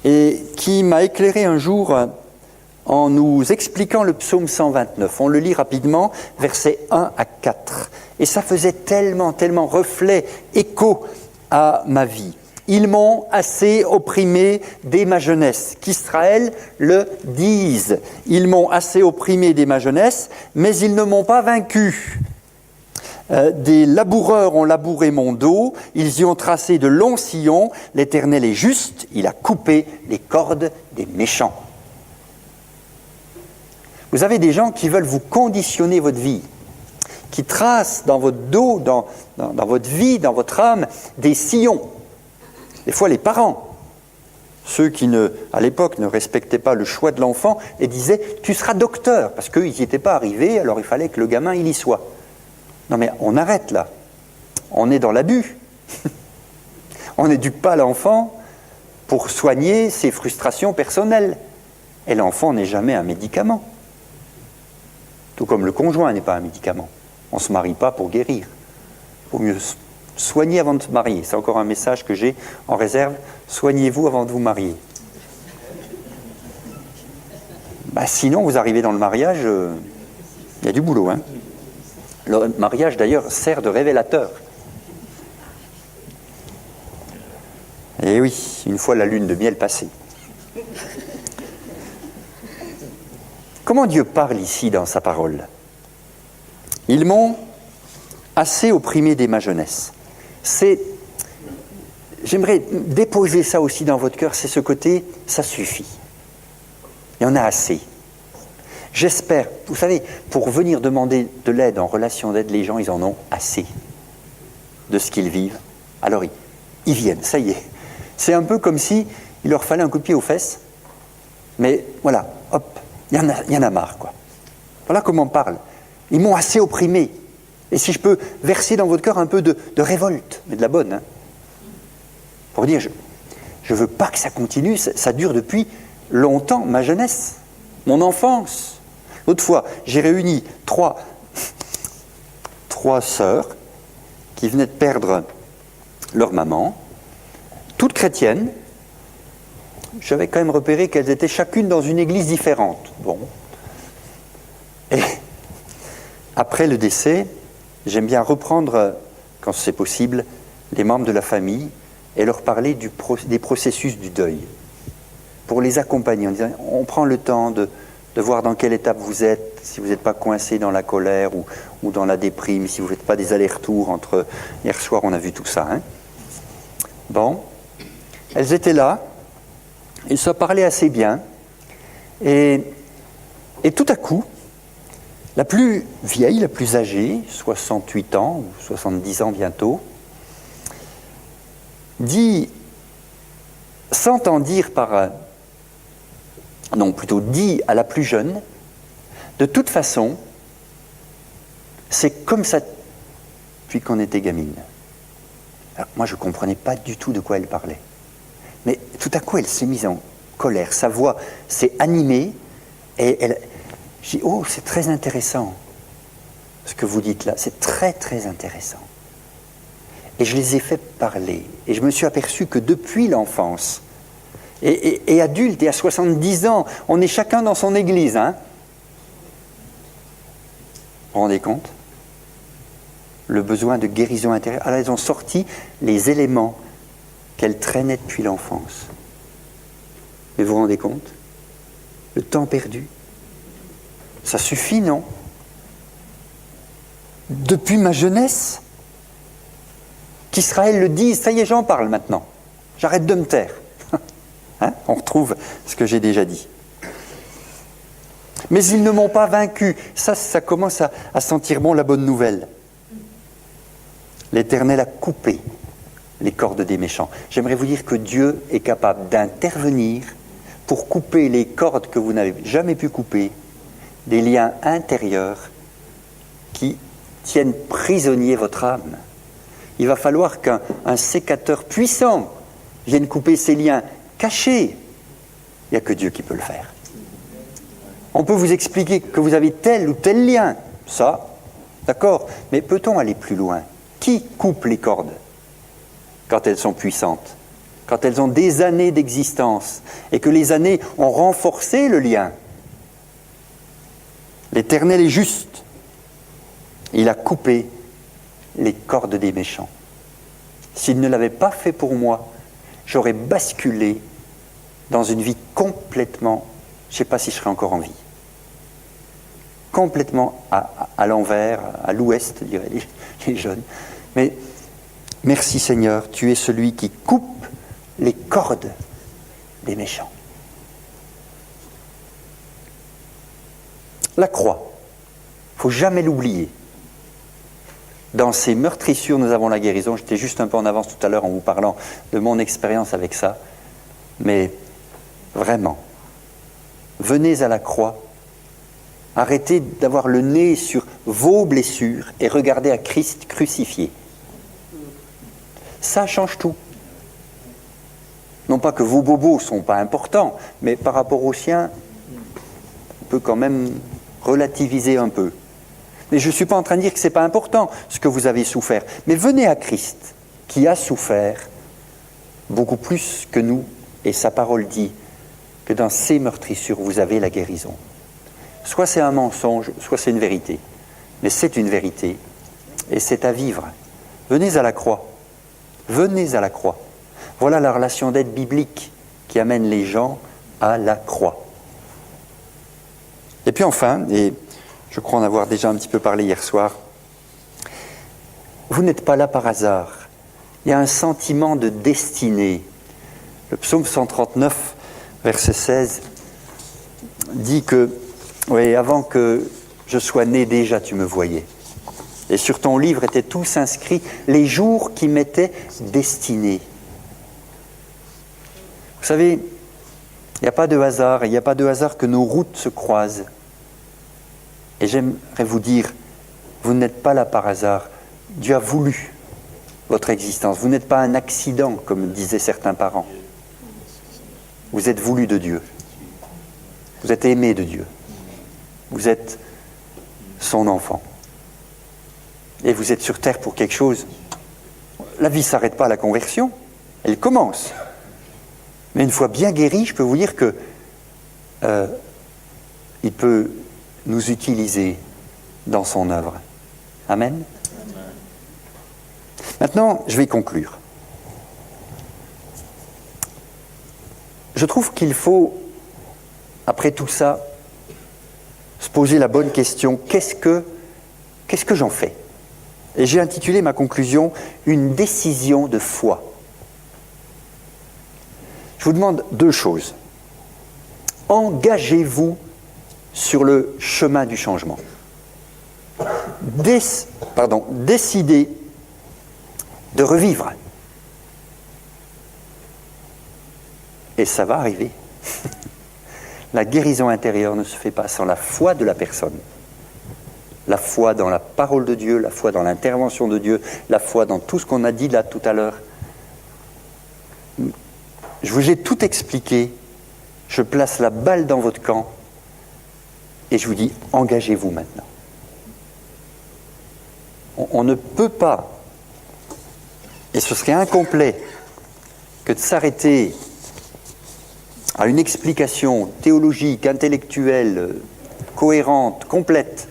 et qui m'a éclairé un jour en nous expliquant le psaume 129. On le lit rapidement, versets 1 à 4. Et ça faisait tellement reflet, écho à ma vie. Ils m'ont assez opprimé dès ma jeunesse, qu'Israël le dise. Ils m'ont assez opprimé dès ma jeunesse, mais ils ne m'ont pas vaincu. Des laboureurs ont labouré mon dos, ils y ont tracé de longs sillons. L'Éternel est juste, il a coupé les cordes des méchants. Vous avez des gens qui veulent vous conditionner votre vie, qui tracent dans votre dos, dans votre vie, dans votre âme, des sillons. Des fois, les parents, ceux qui, à l'époque, ne respectaient pas le choix de l'enfant et disaient « tu seras docteur », parce qu'ils n'y étaient pas arrivés, alors il fallait que le gamin, il y soit. Non mais on arrête là. On est dans l'abus. On n'éduque pas l'enfant pour soigner ses frustrations personnelles. Et l'enfant n'est jamais un médicament. Tout comme le conjoint n'est pas un médicament. On ne se marie pas pour guérir. Il vaut mieux soigner avant de se marier. C'est encore un message que j'ai en réserve. Soignez-vous avant de vous marier. Sinon, vous arrivez dans le mariage, il y a du boulot. Hein. Le mariage, d'ailleurs, sert de révélateur. Et oui, une fois la lune de miel passée. Comment Dieu parle ici dans sa parole ? Ils m'ont assez opprimé dès ma jeunesse. J'aimerais déposer ça aussi dans votre cœur, c'est ce côté, ça suffit. Il y en a assez. J'espère, vous savez, pour venir demander de l'aide en relation d'aide, les gens, ils en ont assez de ce qu'ils vivent. Alors ils viennent, ça y est. C'est un peu comme si il leur fallait un coup de pied aux fesses, mais voilà, hop, il y en a marre, quoi. Voilà comment on parle. Ils m'ont assez opprimé. Et si je peux verser dans votre cœur un peu de révolte, mais de la bonne, hein, pour dire, je ne veux pas que ça continue, ça dure depuis longtemps, ma jeunesse, mon enfance. L'autre fois, j'ai réuni trois sœurs qui venaient de perdre leur maman, toutes chrétiennes. J'avais quand même repéré qu'elles étaient chacune dans une église différente. Bon. Et après le décès, j'aime bien reprendre, quand c'est possible, les membres de la famille et leur parler des processus du deuil. Pour les accompagner, en disant, on prend le temps de voir dans quelle étape vous êtes, si vous n'êtes pas coincé dans la colère ou dans la déprime, si vous ne faites pas des allers-retours entre... Hier soir, on a vu tout ça. Hein. Bon, elles étaient là, ils se parlaient assez bien, et tout à coup, la plus vieille, la plus âgée, 68 ans, ou 70 ans bientôt, s'entend dire dit à la plus jeune, de toute façon, c'est comme ça depuis qu'on était gamine. Alors, moi, je ne comprenais pas du tout de quoi elle parlait. Mais tout à coup, elle s'est mise en colère. Sa voix s'est animée et j'ai dit, oh, c'est très intéressant ce que vous dites là. C'est très, très intéressant. Et je les ai fait parler. Et je me suis aperçu que depuis l'enfance, et adulte, et à 70 ans, on est chacun dans son église. Hein. Vous vous rendez compte ? Le besoin de guérison intérieure. Alors, elles ont sorti les éléments qu'elles traînaient depuis l'enfance. Mais vous vous rendez compte ? Le temps perdu. Ça suffit, non? Depuis ma jeunesse, qu'Israël le dise, ça y est, j'en parle maintenant. J'arrête de me taire. Hein? On retrouve ce que j'ai déjà dit. Mais ils ne m'ont pas vaincu. Ça commence à sentir bon la bonne nouvelle. L'Éternel a coupé les cordes des méchants. J'aimerais vous dire que Dieu est capable d'intervenir pour couper les cordes que vous n'avez jamais pu couper, des liens intérieurs qui tiennent prisonnier votre âme. Il va falloir qu'un sécateur puissant vienne couper ces liens cachés. Il n'y a que Dieu qui peut le faire. On peut vous expliquer que vous avez tel ou tel lien, ça, d'accord, mais peut-on aller plus loin? Qui coupe les cordes quand elles sont puissantes, quand elles ont des années d'existence et que les années ont renforcé le lien? L'Éternel est juste. Il a coupé les cordes des méchants. S'il ne l'avait pas fait pour moi, j'aurais basculé dans une vie complètement, je ne sais pas si je serais encore en vie, complètement à l'envers, à l'ouest, diraient les jeunes. Mais merci Seigneur, tu es celui qui coupe les cordes des méchants. La croix, il ne faut jamais l'oublier. Dans ces meurtrissures, nous avons la guérison. J'étais juste un peu en avance tout à l'heure en vous parlant de mon expérience avec ça. Mais vraiment, venez à la croix, arrêtez d'avoir le nez sur vos blessures et regardez à Christ crucifié. Ça change tout. Non pas que vos bobos ne sont pas importants, mais par rapport aux siens, on peut quand même relativiser un peu. Mais je ne suis pas en train de dire que ce n'est pas important ce que vous avez souffert. Mais venez à Christ, qui a souffert beaucoup plus que nous. Et sa parole dit que dans ces meurtrissures, vous avez la guérison. Soit c'est un mensonge, soit c'est une vérité. Mais c'est une vérité. Et c'est à vivre. Venez à la croix. Venez à la croix. Voilà la relation d'aide biblique qui amène les gens à la croix. Et puis enfin, et je crois en avoir déjà un petit peu parlé hier soir, vous n'êtes pas là par hasard. Il y a un sentiment de destinée. Le psaume 139, verset 16, dit que, oui, avant que je sois né déjà, tu me voyais. Et sur ton livre étaient tous inscrits les jours qui m'étaient destinés. Vous savez, il n'y a pas de hasard, et il n'y a pas de hasard que nos routes se croisent. Et j'aimerais vous dire, vous n'êtes pas là par hasard. Dieu a voulu votre existence. Vous n'êtes pas un accident, comme disaient certains parents. Vous êtes voulu de Dieu. Vous êtes aimé de Dieu. Vous êtes son enfant. Et vous êtes sur terre pour quelque chose. La vie ne s'arrête pas à la conversion. Elle commence. Mais une fois bien guéri, je peux vous dire que il peut nous utiliser dans son œuvre. Amen. Maintenant, je vais conclure. Je trouve qu'il faut, après tout ça, se poser la bonne question, qu'est-ce que j'en fais? Et j'ai intitulé ma conclusion « Une décision de foi ». Je vous demande deux choses. Engagez-vous sur le chemin du changement. Décidez de revivre. Et ça va arriver. La guérison intérieure ne se fait pas sans la foi de la personne. La foi dans la parole de Dieu, la foi dans l'intervention de Dieu, la foi dans tout ce qu'on a dit là tout à l'heure. Je vous ai tout expliqué. Je place la balle dans votre camp. Et je vous dis, engagez-vous maintenant. On ne peut pas, et ce serait incomplet, que de s'arrêter à une explication théologique, intellectuelle, cohérente, complète.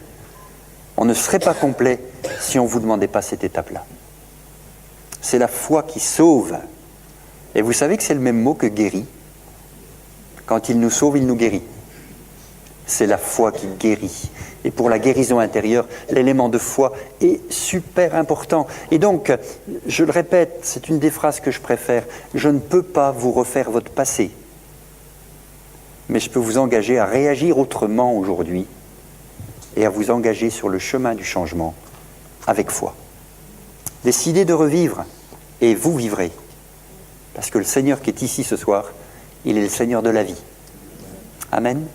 On ne serait pas complet si on ne vous demandait pas cette étape-là. C'est la foi qui sauve. Et vous savez que c'est le même mot que guérit. Quand il nous sauve, il nous guérit. c'est la foi qui guérit. Et pour la guérison intérieure, l'élément de foi est super important. Et donc, je le répète, c'est une des phrases que je préfère, je ne peux pas vous refaire votre passé, mais je peux vous engager à réagir autrement aujourd'hui et à vous engager sur le chemin du changement avec foi. Décidez de revivre et vous vivrez. Parce que le Seigneur qui est ici ce soir, il est le Seigneur de la vie. Amen.